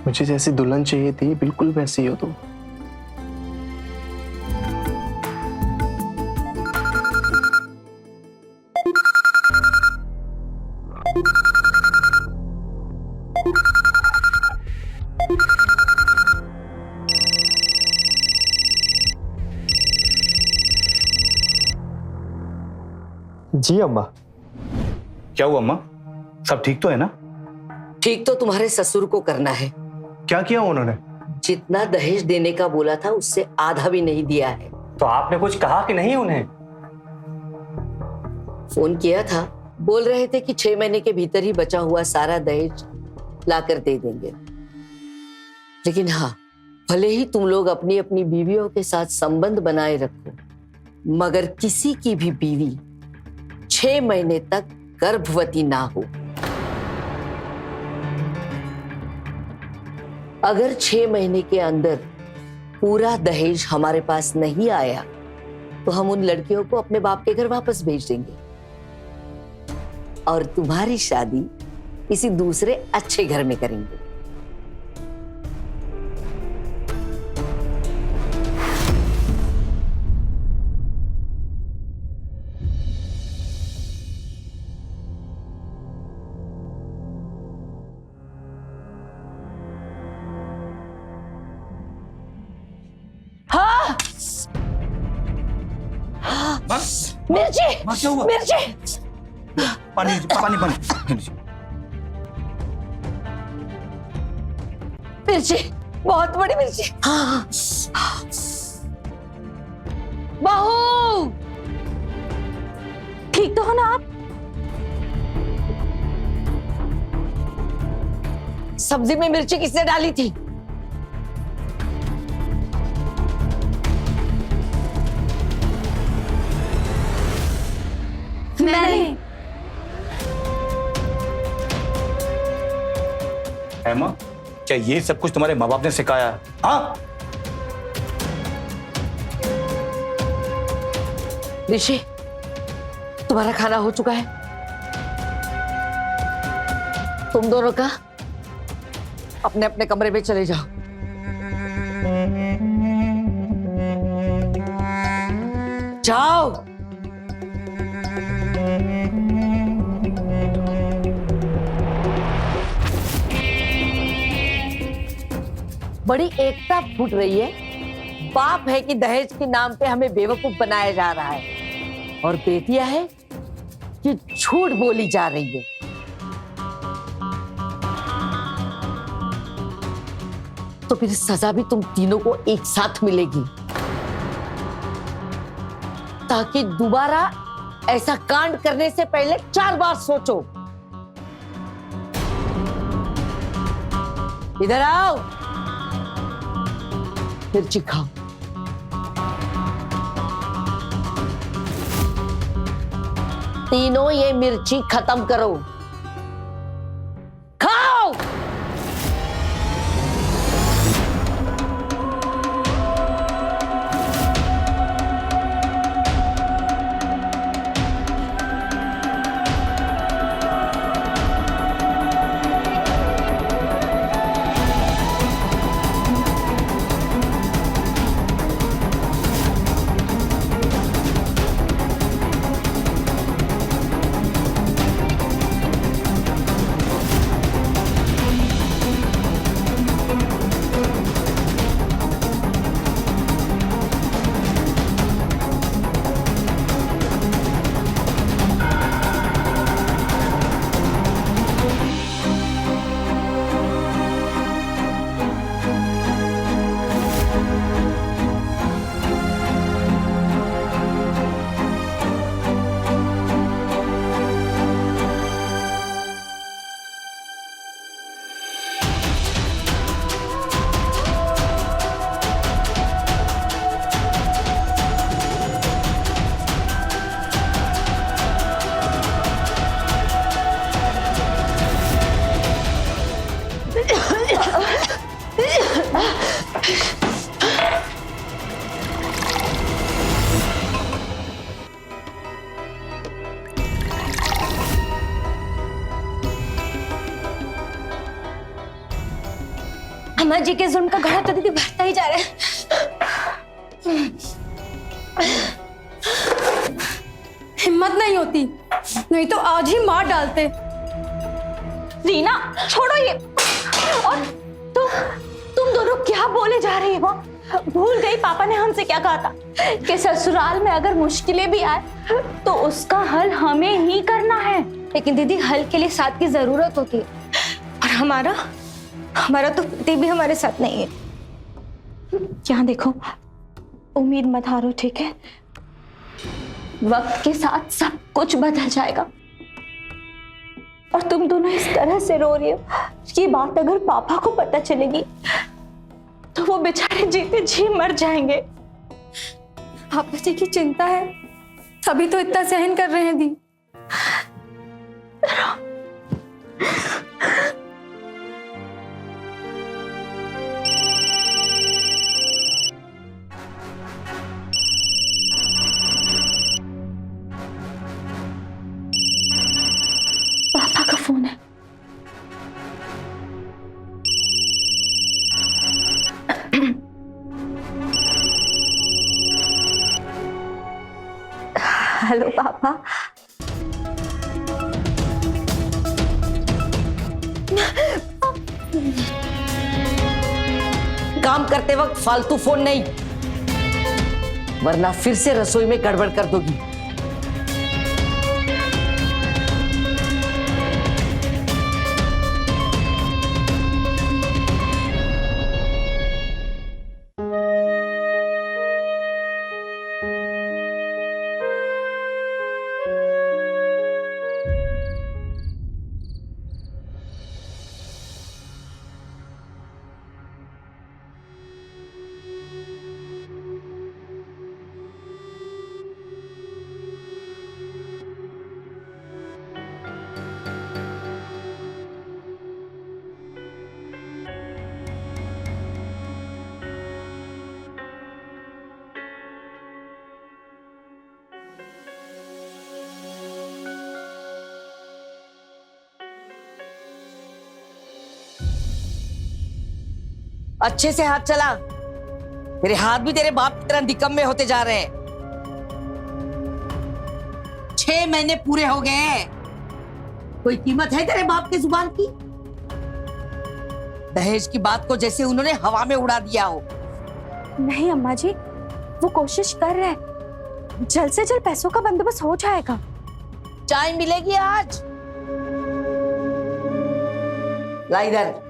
मुझे जैसी दुल्हन चाहिए थी बिल्कुल वैसी हो तुम। जी अम्मा। क्या हुआ अम्मा, सब ठीक तो है ना? ठीक तो तुम्हारे ससुर को करना है। क्या किया उन्होंने? जितना दहेज देने का बोला था उससे आधा भी नहीं दिया है। तो आपने कुछ कहा कि नहीं उन्हें? फोन किया था, बोल रहे थे कि 6 महीने के भीतर ही बचा हुआ सारा दहेज लाकर दे देंगे। लेकिन हाँ, भले ही तुम लोग अपनी अपनी बीवियों के साथ संबंध बनाए रखो, मगर किसी की भी बीवी 6 महीने तक गर्भवती ना हो। अगर 6 महीने के अंदर पूरा दहेज हमारे पास नहीं आया तो हम उन लड़कियों को अपने बाप के घर वापस भेज देंगे और तुम्हारी शादी किसी दूसरे अच्छे घर में करेंगे। मिर्ची क्या हुआ? मिर्ची पानी लीजिए, पानी पानी लीजिए। मिर्ची, बहुत बड़ी मिर्ची। हाँ। बहू, ठीक तो हो ना आप? सब्जी में मिर्ची किसने डाली थी? मैंने। हेमा, क्या ये सब कुछ तुम्हारे माँ बाप ने सिखाया है? हाँ? ऋषि, तुम्हारा खाना हो चुका है। तुम दोनों का अपने अपने कमरे में चले जाओ। जाओ। बड़ी एकता फूट रही है। बाप है कि दहेज के नाम पे हमें बेवकूफ बनाया जा रहा है, और बेटियां है कि झूठ बोली जा रही है। तो फिर सजा भी तुम तीनों को एक साथ मिलेगी, ताकि दोबारा ऐसा कांड करने से पहले 4 बार सोचो। इधर आओ, मिर्ची खाओ। तीनों ये मिर्ची खत्म करो, खाओ। अम्मा जी के जुल्म का घड़ा तो दीदी बढ़ता ही जा रहा है। हिम्मत नहीं होती, नहीं तो आज ही मार डालते। रीना, छोड़ो ये। और तुम दोनों क्या बोले जा रही हो? भूल गई पापा ने हमसे क्या कहा था कि ससुराल में अगर मुश्किलें भी आए तो उसका हल हमें ही करना है। लेकिन दीदी, हल के लिए साथ की जरूरत होती है, और हमारा तो पति भी हमारे साथ नहीं है। यहाँ देखो, उम्मीद मत हारो, ठीक है? वक्त के साथ सब कुछ बदल जाएगा। और तुम दोनों इस तरह से रो रही हो, ये बात अगर पापा को पता चलेगी तो वो बेचारे जीते जी मर जाएंगे। पापा जी की चिंता है, तभी तो इतना सहन कर रहे हैं दी। पापा का फोन है। हेलो पापा। काम करते वक्त फालतू फोन नहीं, वरना फिर से रसोई में गड़बड़ कर दोगी। अच्छे से हाथ चला, तेरे हाथ भी तेरे बाप की तरह निकम्मे होते जा रहे हैं। 6 महीने पूरे हो गए हैं, कोई कीमत है तेरे बाप की जुबान की? दहेज की बात को जैसे उन्होंने हवा में उड़ा दिया हो। नहीं अम्मा जी, वो कोशिश कर रहे हैं, जल्द से जल्द पैसों का बंदोबस्त हो जाएगा। चाय मिलेगी आज? ला इधर।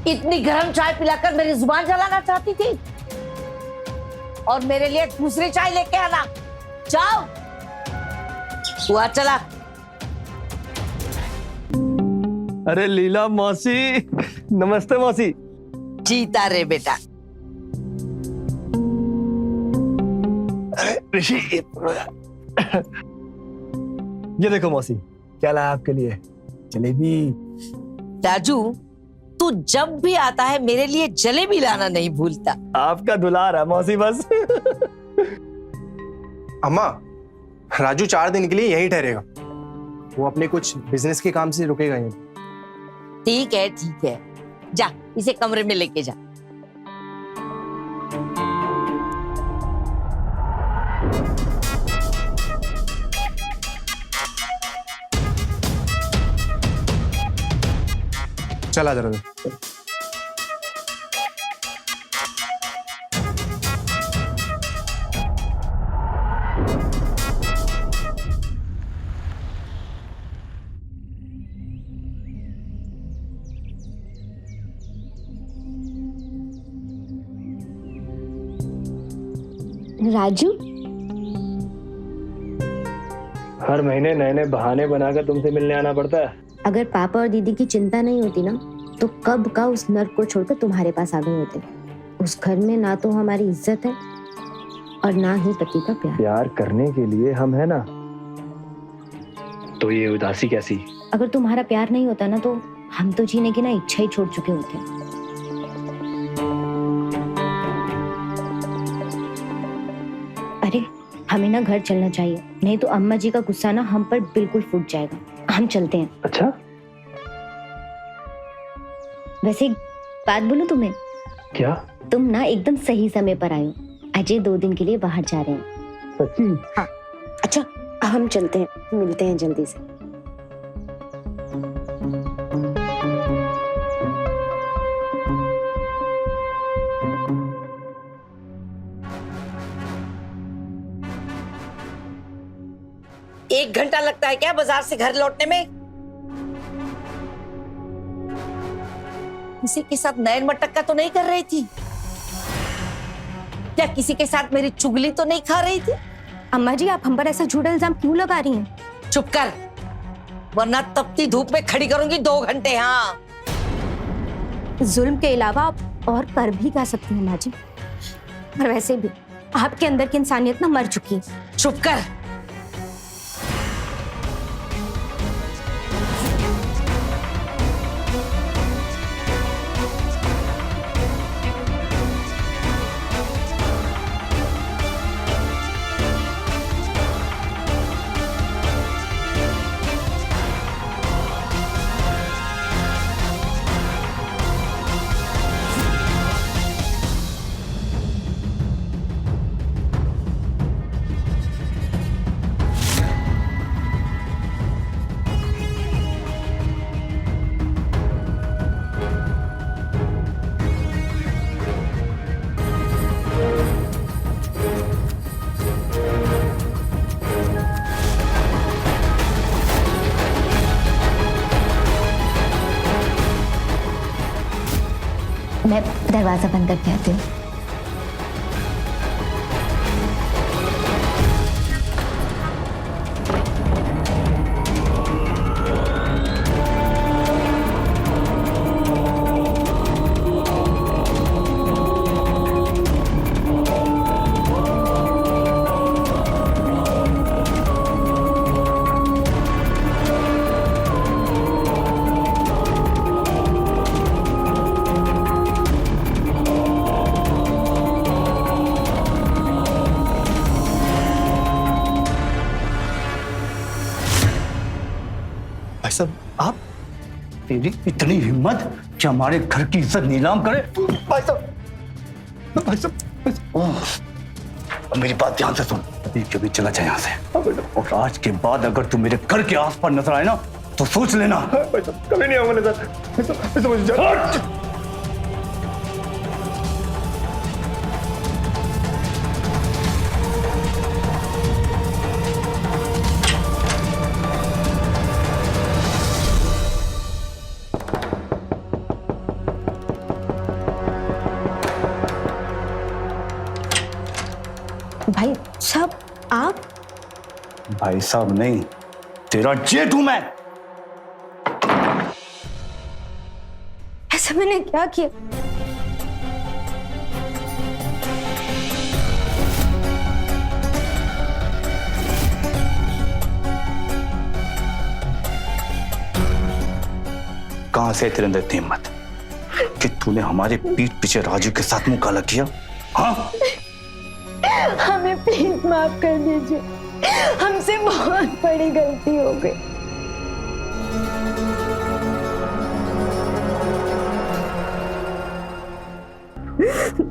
इतनी गर्म चाय पिलाकर मेरी जुबान जलाना चाहती थी, और मेरे लिए दूसरी चाय लेके आना। जाओ, तू आ चला। अरे लीला मौसी, नमस्ते मौसी। जीता रे बेटा। ऋषि, ये देखो मौसी, क्या लाया आपके लिए? जलेबी। राजू, तू जब भी आता है मेरे लिए जलेबी लाना नहीं भूलता। आपका दुलार है मौसी बस। अम्मा, राजू 4 दिन के लिए यहीं ठहरेगा, वो अपने कुछ बिजनेस के काम से रुकेगा यहीं। ठीक है, जा इसे कमरे में लेके जा। चला जरा। राजू, हर महीने नए नए बहाने बनाकर तुमसे मिलने आना पड़ता है। अगर पापा और दीदी की चिंता नहीं होती ना, तो कब का उस नर्क को छोड़कर तुम्हारे पास आ गए होते। उस घर में ना तो हमारी इज्जत है और ना ही पति का प्यार। प्यार करने के लिए हम है ना, तो ये उदासी कैसी? अगर तुम्हारा प्यार नहीं होता ना, तो हम तो जीने की ना इच्छा ही छोड़ चुके होते। अरे हमें ना घर चलना चाहिए, नहीं तो अम्मा जी का गुस्सा ना हम पर बिल्कुल फूट जाएगा। हम चलते हैं। अच्छा, वैसे एक बात बोलूं तुम्हें? क्या? तुम ना एकदम सही समय पर आए हो। अजय 2 दिन के लिए बाहर जा रहे हैं। सच्ची? हाँ। अच्छा, हम चलते हैं, मिलते हैं जल्दी से। एक घंटा लगता है क्या बाजार से घर लौटने में? किसी के साथ नैन मटक्का तो नहीं कर रही थी क्या? किसी के साथ मेरी चुगली तो नहीं खा रही थी? अम्मा जी, आप हम पर ऐसा झूठा इल्जाम क्यों लगा रही हैं? चुप कर, वरना तपती धूप में खड़ी करूंगी 2 घंटे। हाँ, जुल्म के अलावा आप और कर भी क्या सकती हैं अम्मा जी। और वैसे भी आपके अंदर की इंसानियत ना मर चुकी है। चुप कर। मैं दरवाजा बंद करके आती हूँ। भाई साहब आप, तेरी इतनी हिम्मत कि हमारे घर की इज्जत नीलाम करे? भाई साहब, भाई साहब, अब मेरी बात ध्यान से सुन, अभी कभी चला जाए यहाँ से, और आज के बाद अगर तू मेरे घर के आस पास नजर आए ना तो सोच लेना। भाई साहब कभी नहीं आऊंगा नजर। भाई साहब आप? भाई साहब नहीं, तेरा जेठ हूं मैं। ऐसा मैंने क्या किया? कहां से तेरे अंदर इतनी हिम्मत कि तूने हमारे पीठ पीछे राजू के साथ मुंह काला किया? हाँ, हमें प्लीज माफ कर दीजिए, हमसे बहुत बड़ी गलती हो गई।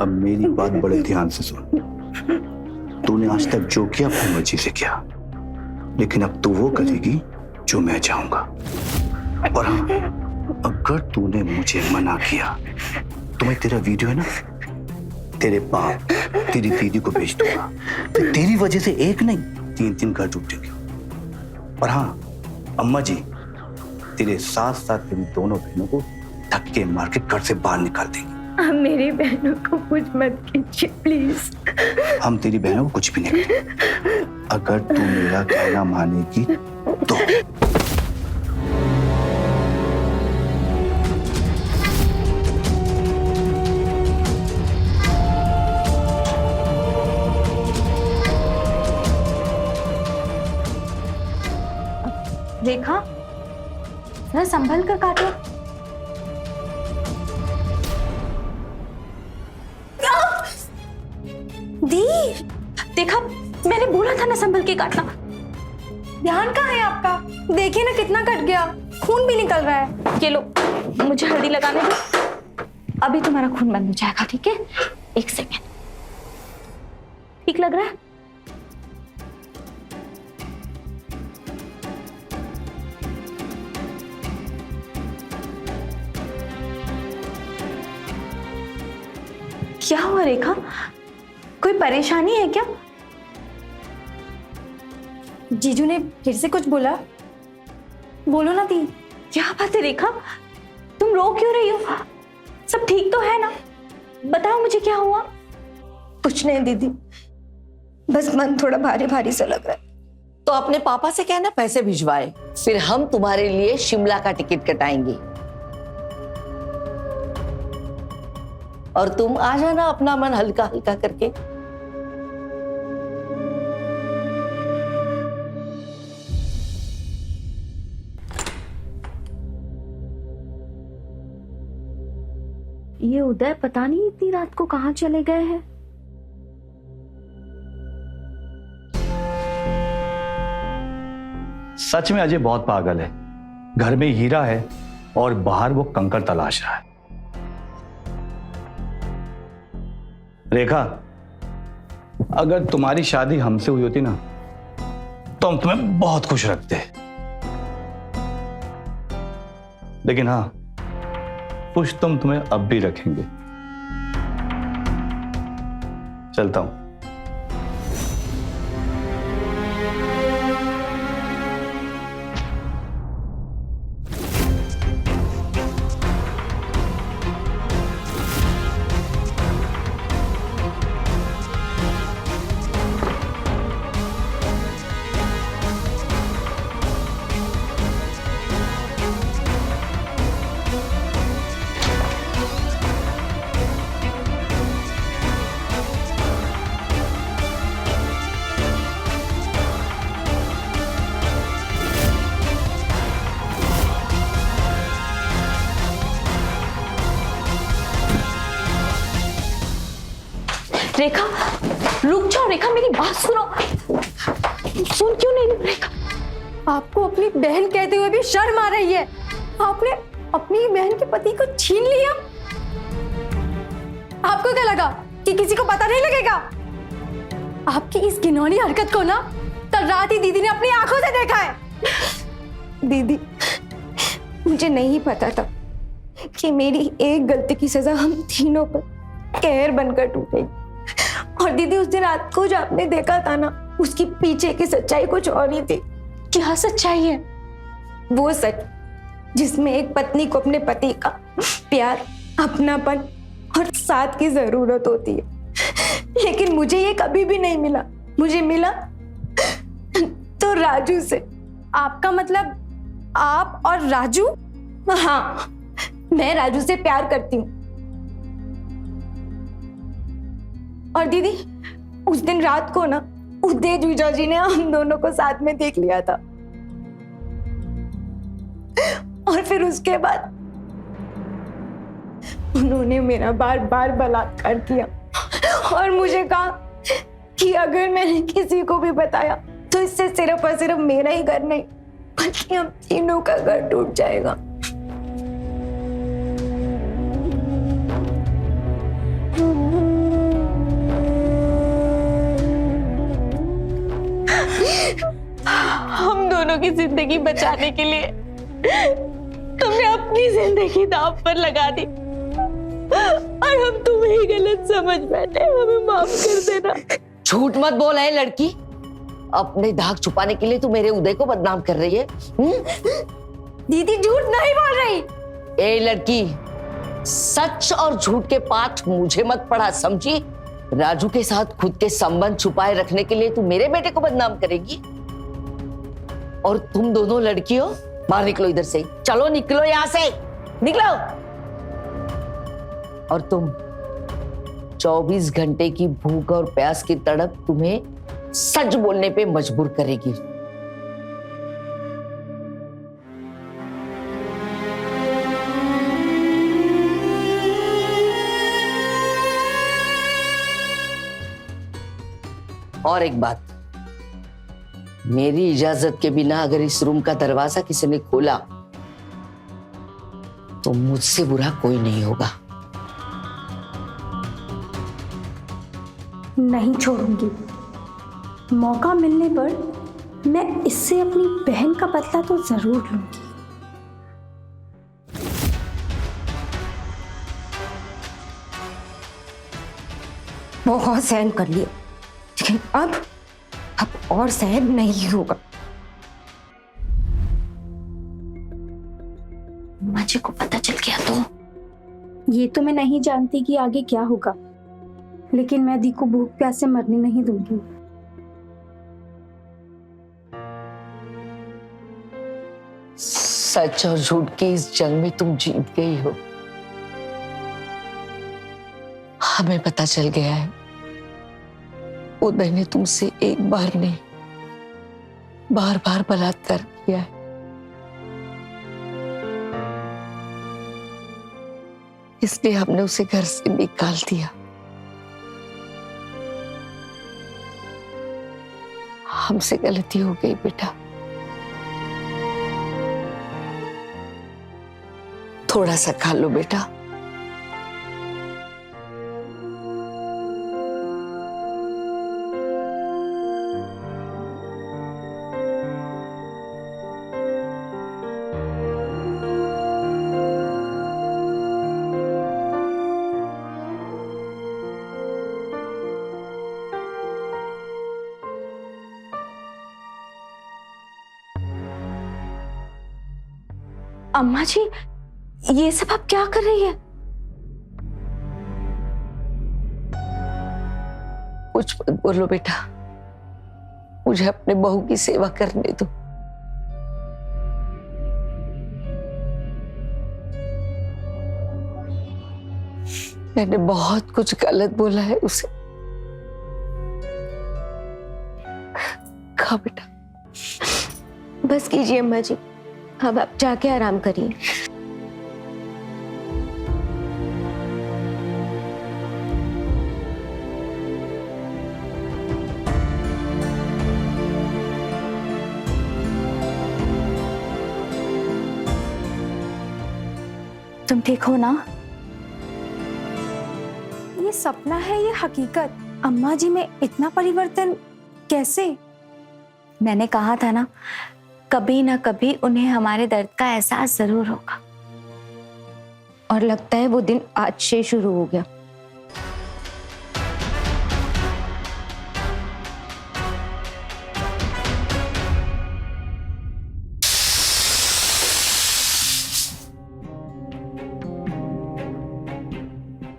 अब मेरी बात बड़े ध्यान से सुन। तूने आज तक जो किया अपनी मर्जी से किया, लेकिन अब तू वो करेगी जो मैं चाहूंगा। और हाँ, अगर तूने मुझे मना किया तो मैं तेरा वीडियो है ना तेरे बाप तेरी दीदी को भेज दूंगा, तो तेरी वजह से एक नहीं 3 घर टूटेंगे। और हाँ अम्मा जी, तेरे साथ साथ तेरी दोनों बहनों को धक्के मार के घर से बाहर निकाल देंगे। आप मेरी बहनों को कुछ मत कीजिए प्लीज। हम तेरी बहनों को कुछ भी नहीं करेंगे, अगर तू मेरा कहना मानेगी तो। रेखा, जरा संभल कर काटो। दी, देखा, मैंने बोला था ना संभल के काटना। ध्यान कहाँ है आपका? देखिए ना कितना कट गया, खून भी निकल रहा है। ये लो, मुझे हल्दी लगाने दो, अभी तुम्हारा खून बंद हो जाएगा, ठीक है? 1 सेकेंड। ठीक लग रहा है? क्या हुआ रेखा, कोई परेशानी है क्या? जीजू ने फिर से कुछ बोला? बोलो ना दी। क्या बात है रेखा, तुम रो क्यों रही हो? सब ठीक तो है ना? बताओ मुझे क्या हुआ? कुछ नहीं दीदी, बस मन थोड़ा भारी भारी सा लग रहा है। तो अपने पापा से कहना पैसे भिजवाए, फिर हम तुम्हारे लिए शिमला का टिकट कटाएंगे। और तुम आ जाना अपना मन हल्का हल्का करके। ये उदय पता नहीं इतनी रात को कहाँ चले गए हैं। सच में अजय बहुत पागल है। घर में हीरा है और बाहर वो कंकड़ तलाश रहा है। रेखा, अगर तुम्हारी शादी हमसे हुई होती ना तो हम तुम्हें बहुत खुश रखते, लेकिन हाँ, खुश तुम्हें अब भी रखेंगे। चलता हूं। रेखा, रुक जाओ रेखा, मेरी बात सुनो। सुन क्यों नहीं रही रेखा? आपको अपनी बहन कहते हुए भी शर्म आ रही है। आपने अपनी बहन के पति को छीन लिया। आपको क्या लगा कि किसी को पता नहीं लगेगा? आपकी इस घिनौनी हरकत को ना कल रात ही दीदी ने अपनी आंखों से देखा है। दीदी, मुझे नहीं पता था कि मेरी एक गलती की सजा हम तीनों पर कहर बनकर टूटेगी। और दीदी, उस दिन रात को जो आपने देखा था ना, उसकी पीछे की सच्चाई कुछ और ही थी। क्या सच्चाई है? वो सच जिसमें एक पत्नी को अपने पति का प्यार, अपनापन और साथ की जरूरत होती है। लेकिन मुझे ये कभी भी नहीं मिला। मुझे मिला तो राजू से। आपका मतलब आप और राजू? हाँ, मैं राजू से प्यार करती हूँ। और दीदी, उस दिन रात को ना उदय जीजा जी ने हम दोनों को साथ में देख लिया था। और फिर उसके बाद उन्होंने मेरा बार बार बलात्कार किया और मुझे कहा कि अगर मैंने किसी को भी बताया तो इससे सिर्फ और सिर्फ मेरा ही घर नहीं बल्कि हम तीनों का घर टूट जाएगा। हम दोनों की जिंदगी बचाने के लिए तुमने अपनी जिंदगी दांव पर लगा दी और हम तुम्हें ही गलत समझ बैठे। हमें माफ कर देना। झूठ मत बोल है लड़की। अपने दाग छुपाने के लिए तू मेरे उदय को बदनाम कर रही है। दीदी, झूठ नहीं बोल रही। ए लड़की, सच और झूठ के पाठ मुझे मत पढ़ा, समझी? राजू के साथ खुद के संबंध छुपाए रखने के लिए तू मेरे बेटे को बदनाम करेगी? और तुम दोनों लड़कियों, बाहर निकलो इधर से। चलो निकलो यहां से, निकलो। और तुम 24 घंटे की भूख और प्यास की तड़प तुम्हें सच बोलने पे मजबूर करेगी। और एक बात, मेरी इजाजत के बिना अगर इस रूम का दरवाजा किसी ने खोला तो मुझसे बुरा कोई नहीं होगा। नहीं छोड़ूंगी। मौका मिलने पर मैं इससे अपनी बहन का बदला तो जरूर लूंगी। बहुत सहन कर लिया, लेकिन अब और सहन नहीं होगा। माँ जी को पता चल गया तो? ये तो मैं नहीं जानती कि आगे क्या होगा, लेकिन मैं दी को भूख प्यास से मरने नहीं दूंगी। सच और झूठ की इस जंग में तुम जीत गई हो। हमें पता चल गया है उदय ने तुमसे एक बार नहीं बार बार बलात्कार किया है। इसलिए हमने उसे घर से निकाल दिया। हमसे गलती हो गई बेटा। थोड़ा सा खा लो बेटा। अम्मा जी, ये सब आप क्या कर रही है? कुछ मत बोलो बेटा, मुझे अपने बहू की सेवा करने दो। मैंने बहुत कुछ गलत बोला है उसे। खा बेटा। बस कीजिए अम्मा जी, अब आप जाके आराम करिए। तुम ठीक हो ना? ये सपना है ये हकीकत? अम्मा जी में इतना परिवर्तन कैसे? मैंने कहा था ना, कभी ना कभी उन्हें हमारे दर्द का एहसास जरूर होगा। और लगता है वो दिन आज से शुरू हो गया।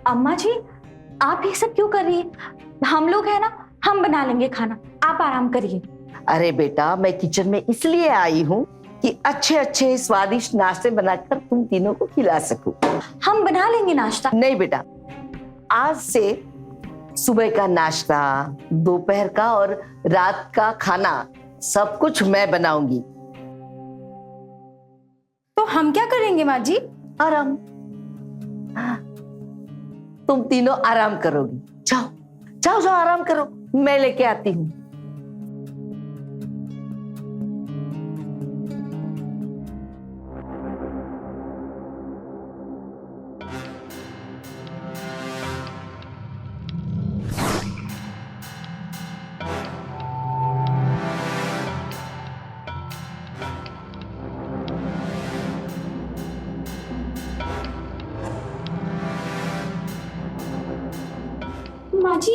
अम्मा जी, आप ये सब क्यों कर रही है? हम लोग है ना, हम बना लेंगे खाना, आप आराम करिए। अरे बेटा, मैं किचन में इसलिए आई हूँ कि अच्छे अच्छे स्वादिष्ट नाश्ते बनाकर तुम तीनों को खिला सकूं। हम बना लेंगे नाश्ता। नहीं बेटा, आज से सुबह का नाश्ता, दोपहर का और रात का खाना सब कुछ मैं बनाऊंगी। तो हम क्या करेंगे माँ जी? आराम। तुम तीनों आराम करोगी। जाओ जाओ जाओ, आराम करो, मैं लेके आती हूँ। माँ जी,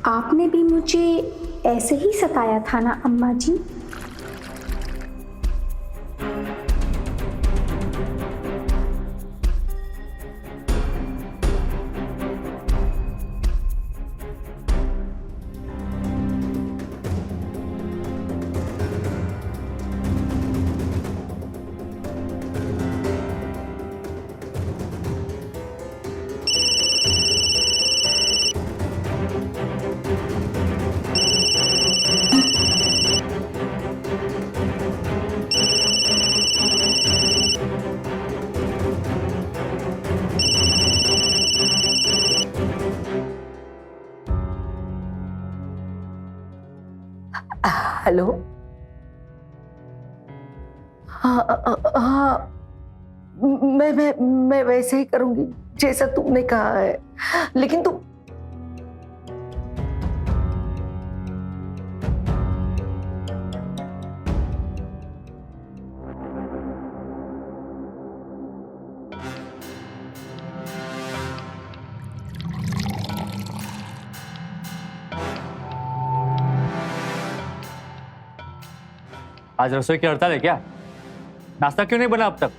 आपने भी मुझे ऐसे ही सताया था ना अम्मा जी? हेलो। हाँ, मैं वैसे ही करूंगी जैसा तुमने कहा है, लेकिन तुम आज रसोई की हड़ताल है क्या? नाश्ता क्यों नहीं बना अब तक?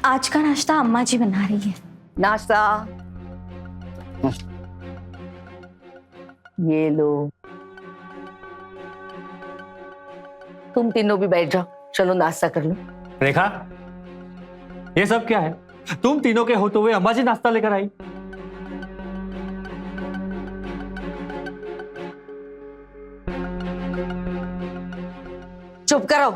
आज का नाश्ता अम्मा जी बना रही है। नाश्ता ये लो। तुम तीनों भी बैठ जाओ, चलो नाश्ता कर लो। रेखा, ये सब क्या है? तुम तीनों के होते हुए अम्मा जी नाश्ता लेकर आई। चुप करो।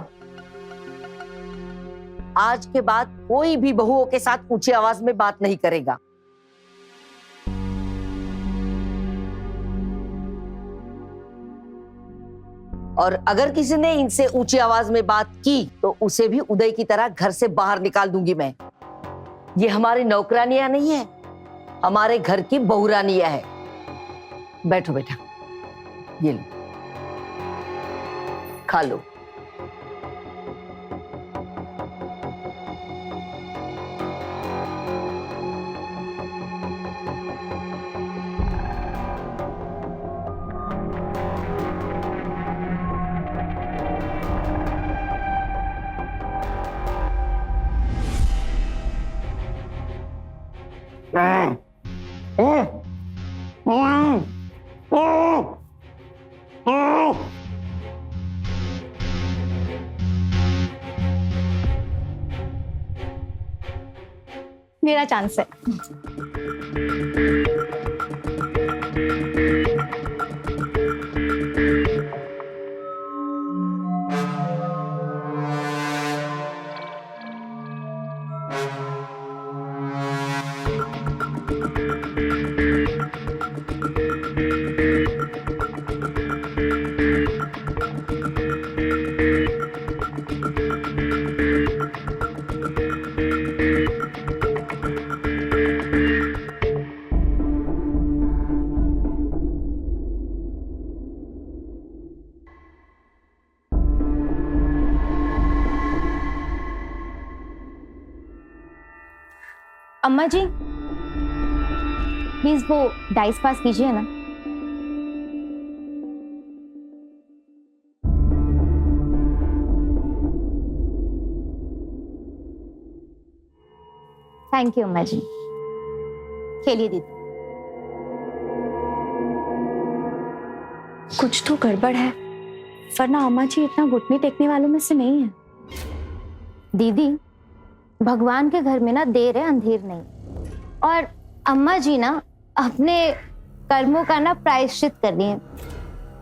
आज के बाद कोई भी बहुओं के साथ ऊंची आवाज में बात नहीं करेगा। और अगर किसी ने इनसे ऊंची आवाज में बात की तो उसे भी उदय की तरह घर से बाहर निकाल दूंगी मैं। ये हमारी नौकरानियां नहीं है, हमारे घर की बहुरानियां है। बैठो बेटा, ये लो, खा लो। मेरा चांस है। अम्मा जी प्लीज वो डाइस पास कीजिए ना। थैंक यू अम्मा जी। खेलिए दीदी। कुछ तो गड़बड़ है, वरना अम्मा जी इतना घुटने टेकने वालों में से नहीं है। दीदी भगवान के घर में ना देर है अंधेर नहीं, और अम्मा जी ना अपने कर्मों का ना प्रायश्चित कर रही हैं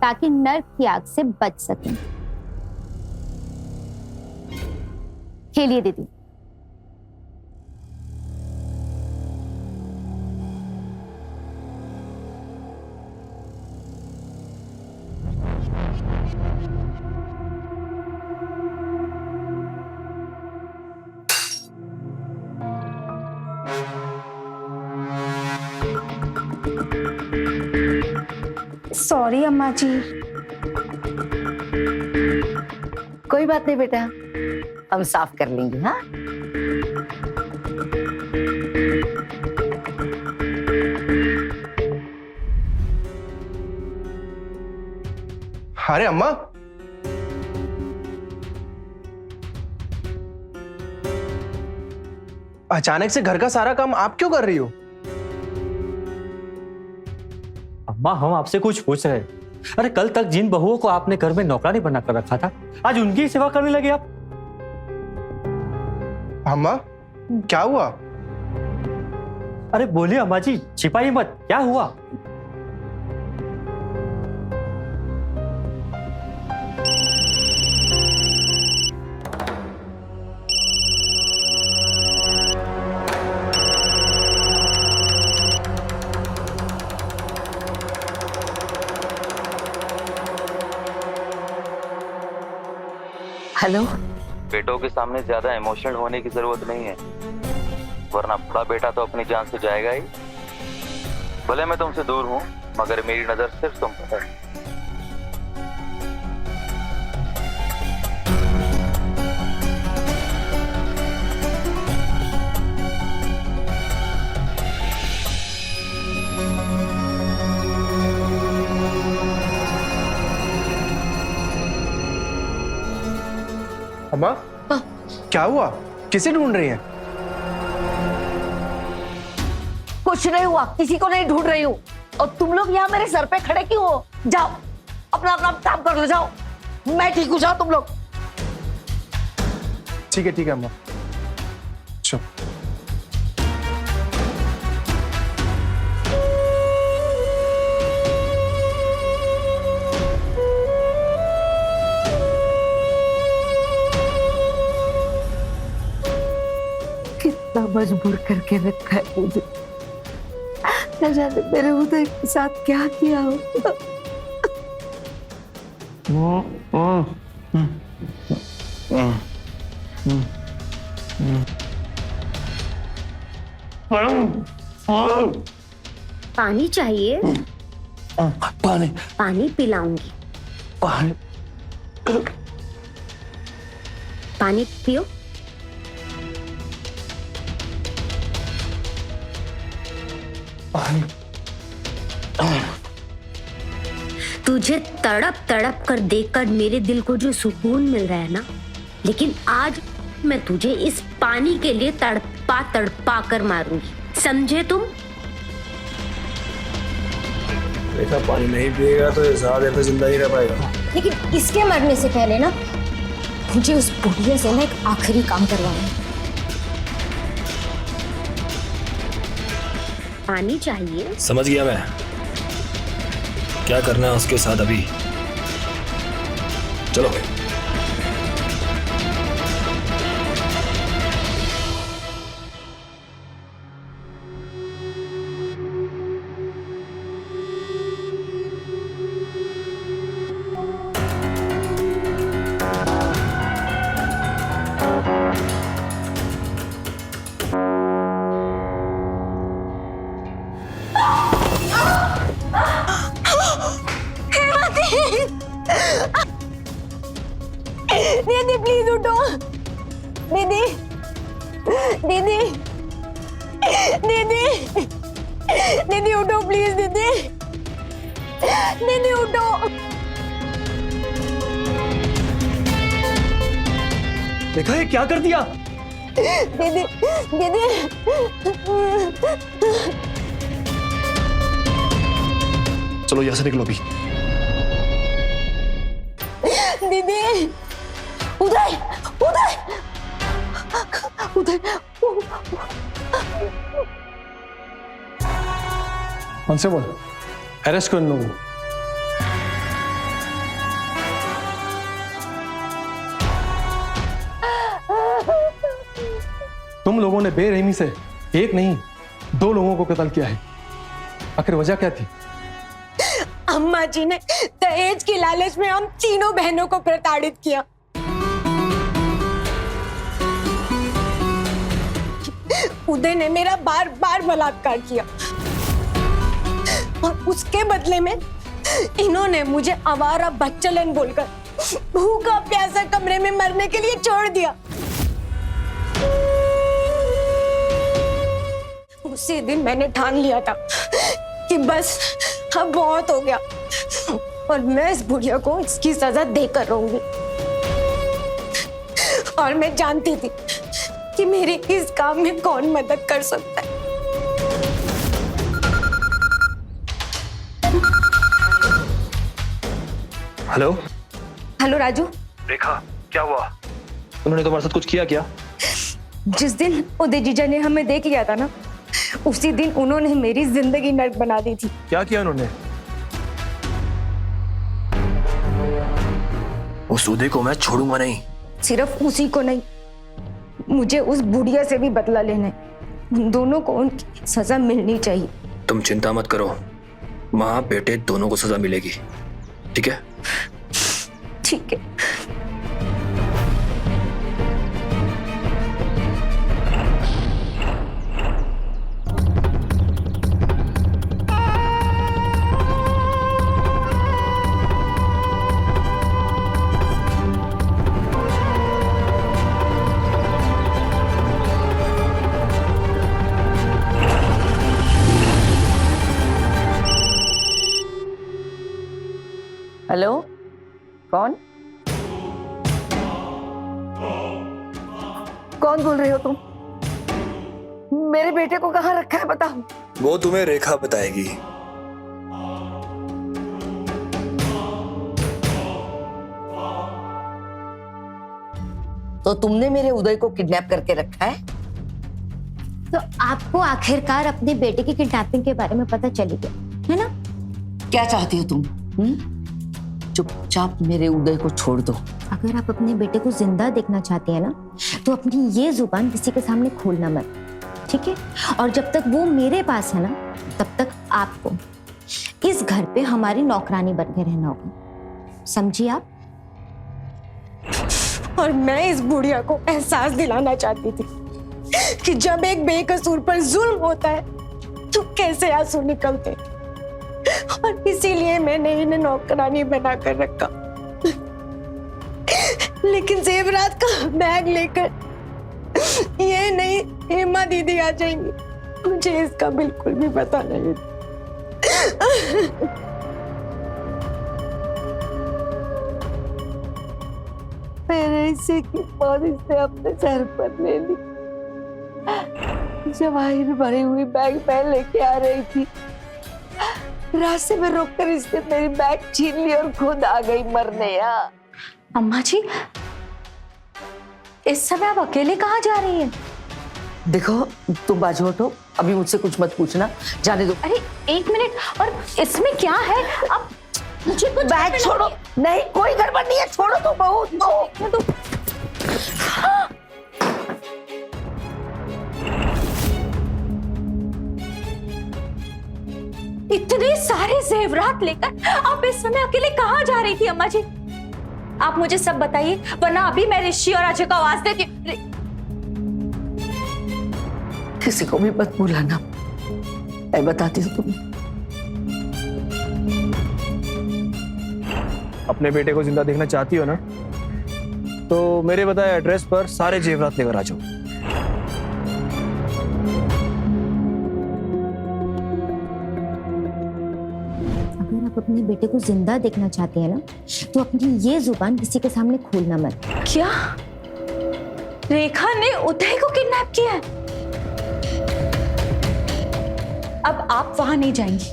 ताकि नर्क की आग से बच सकें। खेलिए दीदी। सॉरी अम्मा जी। कोई बात नहीं बेटा, हम साफ कर लेंगे। हाँ अरे अम्मा, अचानक से घर का सारा काम आप क्यों कर रही हो? अम्मा हम आपसे कुछ पूछ रहे हैं। अरे कल तक जिन बहुओं को आपने घर में नौकरानी बनाकर रखा था, आज उनकी ही सेवा करने लगे आप। अम्मा क्या हुआ? अरे बोलिए अम्मा जी, छिपाइए मत, क्या हुआ? हेलो। बेटों के सामने ज्यादा इमोशनल होने की जरूरत नहीं है, वरना बड़ा बेटा तो अपनी जान से जाएगा ही। भले मैं तुमसे दूर हूँ, मगर मेरी नजर सिर्फ तुम पर है। अम्मा क्या हुआ? किसे ढूंढ रही हैं? कुछ नहीं हुआ, किसी को नहीं ढूंढ रही हूँ। और तुम लोग यहाँ मेरे सर पे खड़े क्यों हो? जाओ अपना अपना काम कर लो, जाओ। मैं ठीक हूँ, जाओ तुम लोग। ठीक है अम्मा, चलो। कितना मजबूर करके रखा है मुझे, न जाने मेरे उदय के साथ क्या किया हो। पानी चाहिए? पानी पानी पिलाऊंगी। पानी पियो। तुझे तड़प तड़प कर देखकर मेरे दिल को जो सुकून मिल रहा है ना, लेकिन आज मैं तुझे इस पानी के लिए तड़पा तड़पा कर मारूंगी, समझे तुम? देखा, पानी नहीं पिएगा तो ज्यादा देर तक जिंदा ही रह पाएगा। लेकिन इसके मरने से पहले ना मुझे उस बुढ़िया से ना एक आखिरी काम करवाना है। पानी चाहिए? समझ गया मैं, क्या करना है उसके साथ अभी। चलो दीदी दीदी दीदी दीदी उठो प्लीज दीदी दीदी उठो। देखा ये क्या कर दिया? दीदी दीदी चलो यहाँ से निकलो अभी। दीदी उदय उदय उदय कांस्टेबल अरेस्ट कर इन लोगों को। तुम लोगों ने बेरहमी से एक नहीं 2 लोगों को कत्ल किया है, आखिर वजह क्या थी? अम्मा जी ने दहेज की लालच में हम तीनों बहनों को प्रताड़ित किया। उदय ने मेरा बार बार बलात्कार किया और उसके बदले में इन्होंने मुझे आवारा बच्चलन बोलकर भूखा प्यासा कमरे में मरने के लिए छोड़ दिया। उसी दिन मैंने ठान लिया था कि बस अब बहुत हो गया और मैं इस बुढ़िया को इसकी सजा देकर रहूंगी। और मैं जानती थी कि मेरी इस काम में कौन मदद कर सकता है। Hello hello Raju. रेखा क्या हुआ? उन्होंने तुम्हारे साथ कुछ किया क्या? जिस दिन उदय जीजा ने हमें देख लिया था ना, उसी दिन उन्होंने मेरी जिंदगी नर्क बना दी थी। क्या किया उन्होंने? उस उदय को मैं छोड़ूंगा नहीं। सिर्फ उसी को नहीं, मुझे उस बुढ़िया से भी बदला लेना है। उन दोनों को उनकी सजा मिलनी चाहिए। तुम चिंता मत करो, माँ बेटे दोनों को सजा मिलेगी, ठीक है? ठीक है। हेलो, कौन कौन बोल रहे हो तुम? मेरे बेटे को कहाँ रखा है बताओ। वो तुम्हें रेखा बताएगी। तो तुमने मेरे उदय को किडनैप करके रखा है? तो आपको आखिरकार अपने बेटे की किडनैपिंग के बारे में पता चली गया है ना? क्या चाहती हो तुम? चुपचाप मेरे उदय को छोड़ दो। अगर आप अपने बेटे को जिंदा देखना चाहती है ना, तो अपनी ये जुबान किसी के सामने खोलना मत, ठीक है? और जब तक वो मेरे पास है ना, तब तक आपको इस घर पे हमारी नौकरानी बन के रहना होगा, समझिए आप? और मैं इस बुढ़िया को एहसास दिलाना चाहती थी कि जब एक बेकसूर पर जुल्म होता है तो कैसे आंसू निकलते, और इसीलिए मैंने इन्हें नौकरानी बनाकर रखा। लेकिन जेवरात का बैग लेकर ये नहीं हेमा दीदी आ जाएंगी, मुझे इसका बिल्कुल भी पता नहीं। मैंने इसे की मौत इसने अपने सर पर ले ली। जवाहिर भरी हुई बैग मैं लेके आ रही थी, रास्ते में रोककर इसने मेरी बैग छीन ली और खुद आ गई मरने। अम्मा जी, इस समय आप अकेले कहाँ जा रही हैं? देखो तुम बाजू हटो, अभी मुझसे कुछ मत पूछना, जाने दो। अरे एक मिनट, और इसमें क्या है? अब मुझे कुछ बैग छोड़ो। नहीं कोई गड़बड़ नहीं है, छोड़ो तो बहुत। इतने सारे जेवरात लेकर आप इस समय अकेले कहाँ जा रही थी अम्मा जी? आप मुझे सब बताइए, वरना अभी मैं ऋषि और अजय को आवाज देती। किसी को भी मत बुलाना, मैं बताती हूँ तुम्हें। अपने बेटे को जिंदा देखना चाहती हो ना, तो मेरे बताए एड्रेस पर सारे जेवरात लेकर आ जाओ। अगर आप अपने बेटे को जिंदा देखना चाहते हैं ना, तो अपनी ये जुबान किसी के सामने खोलना मत। क्या रेखा ने उदय को किडनैप किया है? अब आप वहां नहीं जाएंगी,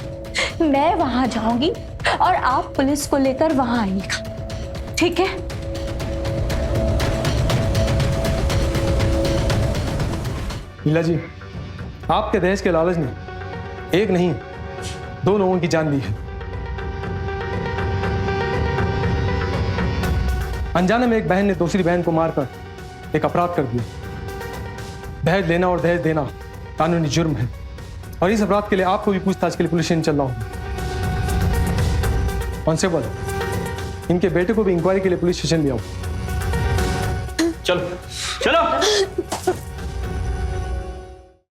मैं वहां जाऊंगी और आप पुलिस को लेकर वहां आइएगा, ठीक है? लीला जी, आपके दहेज के लालच ने एक नहीं 2 लोगों की जान ली है। अनजाने में एक बहन ने दूसरी बहन को मारकर एक अपराध कर दिया। दहेज लेना और दहेज देना कानूनी जुर्म है और इस अपराध के लिए आपको भी पूछताछ के लिए पुलिस स्टेशन चल रहा हूं। कांस्टेबल, इनके बेटे को भी इंक्वायरी के लिए पुलिस स्टेशन ले आओ। चलो चलो।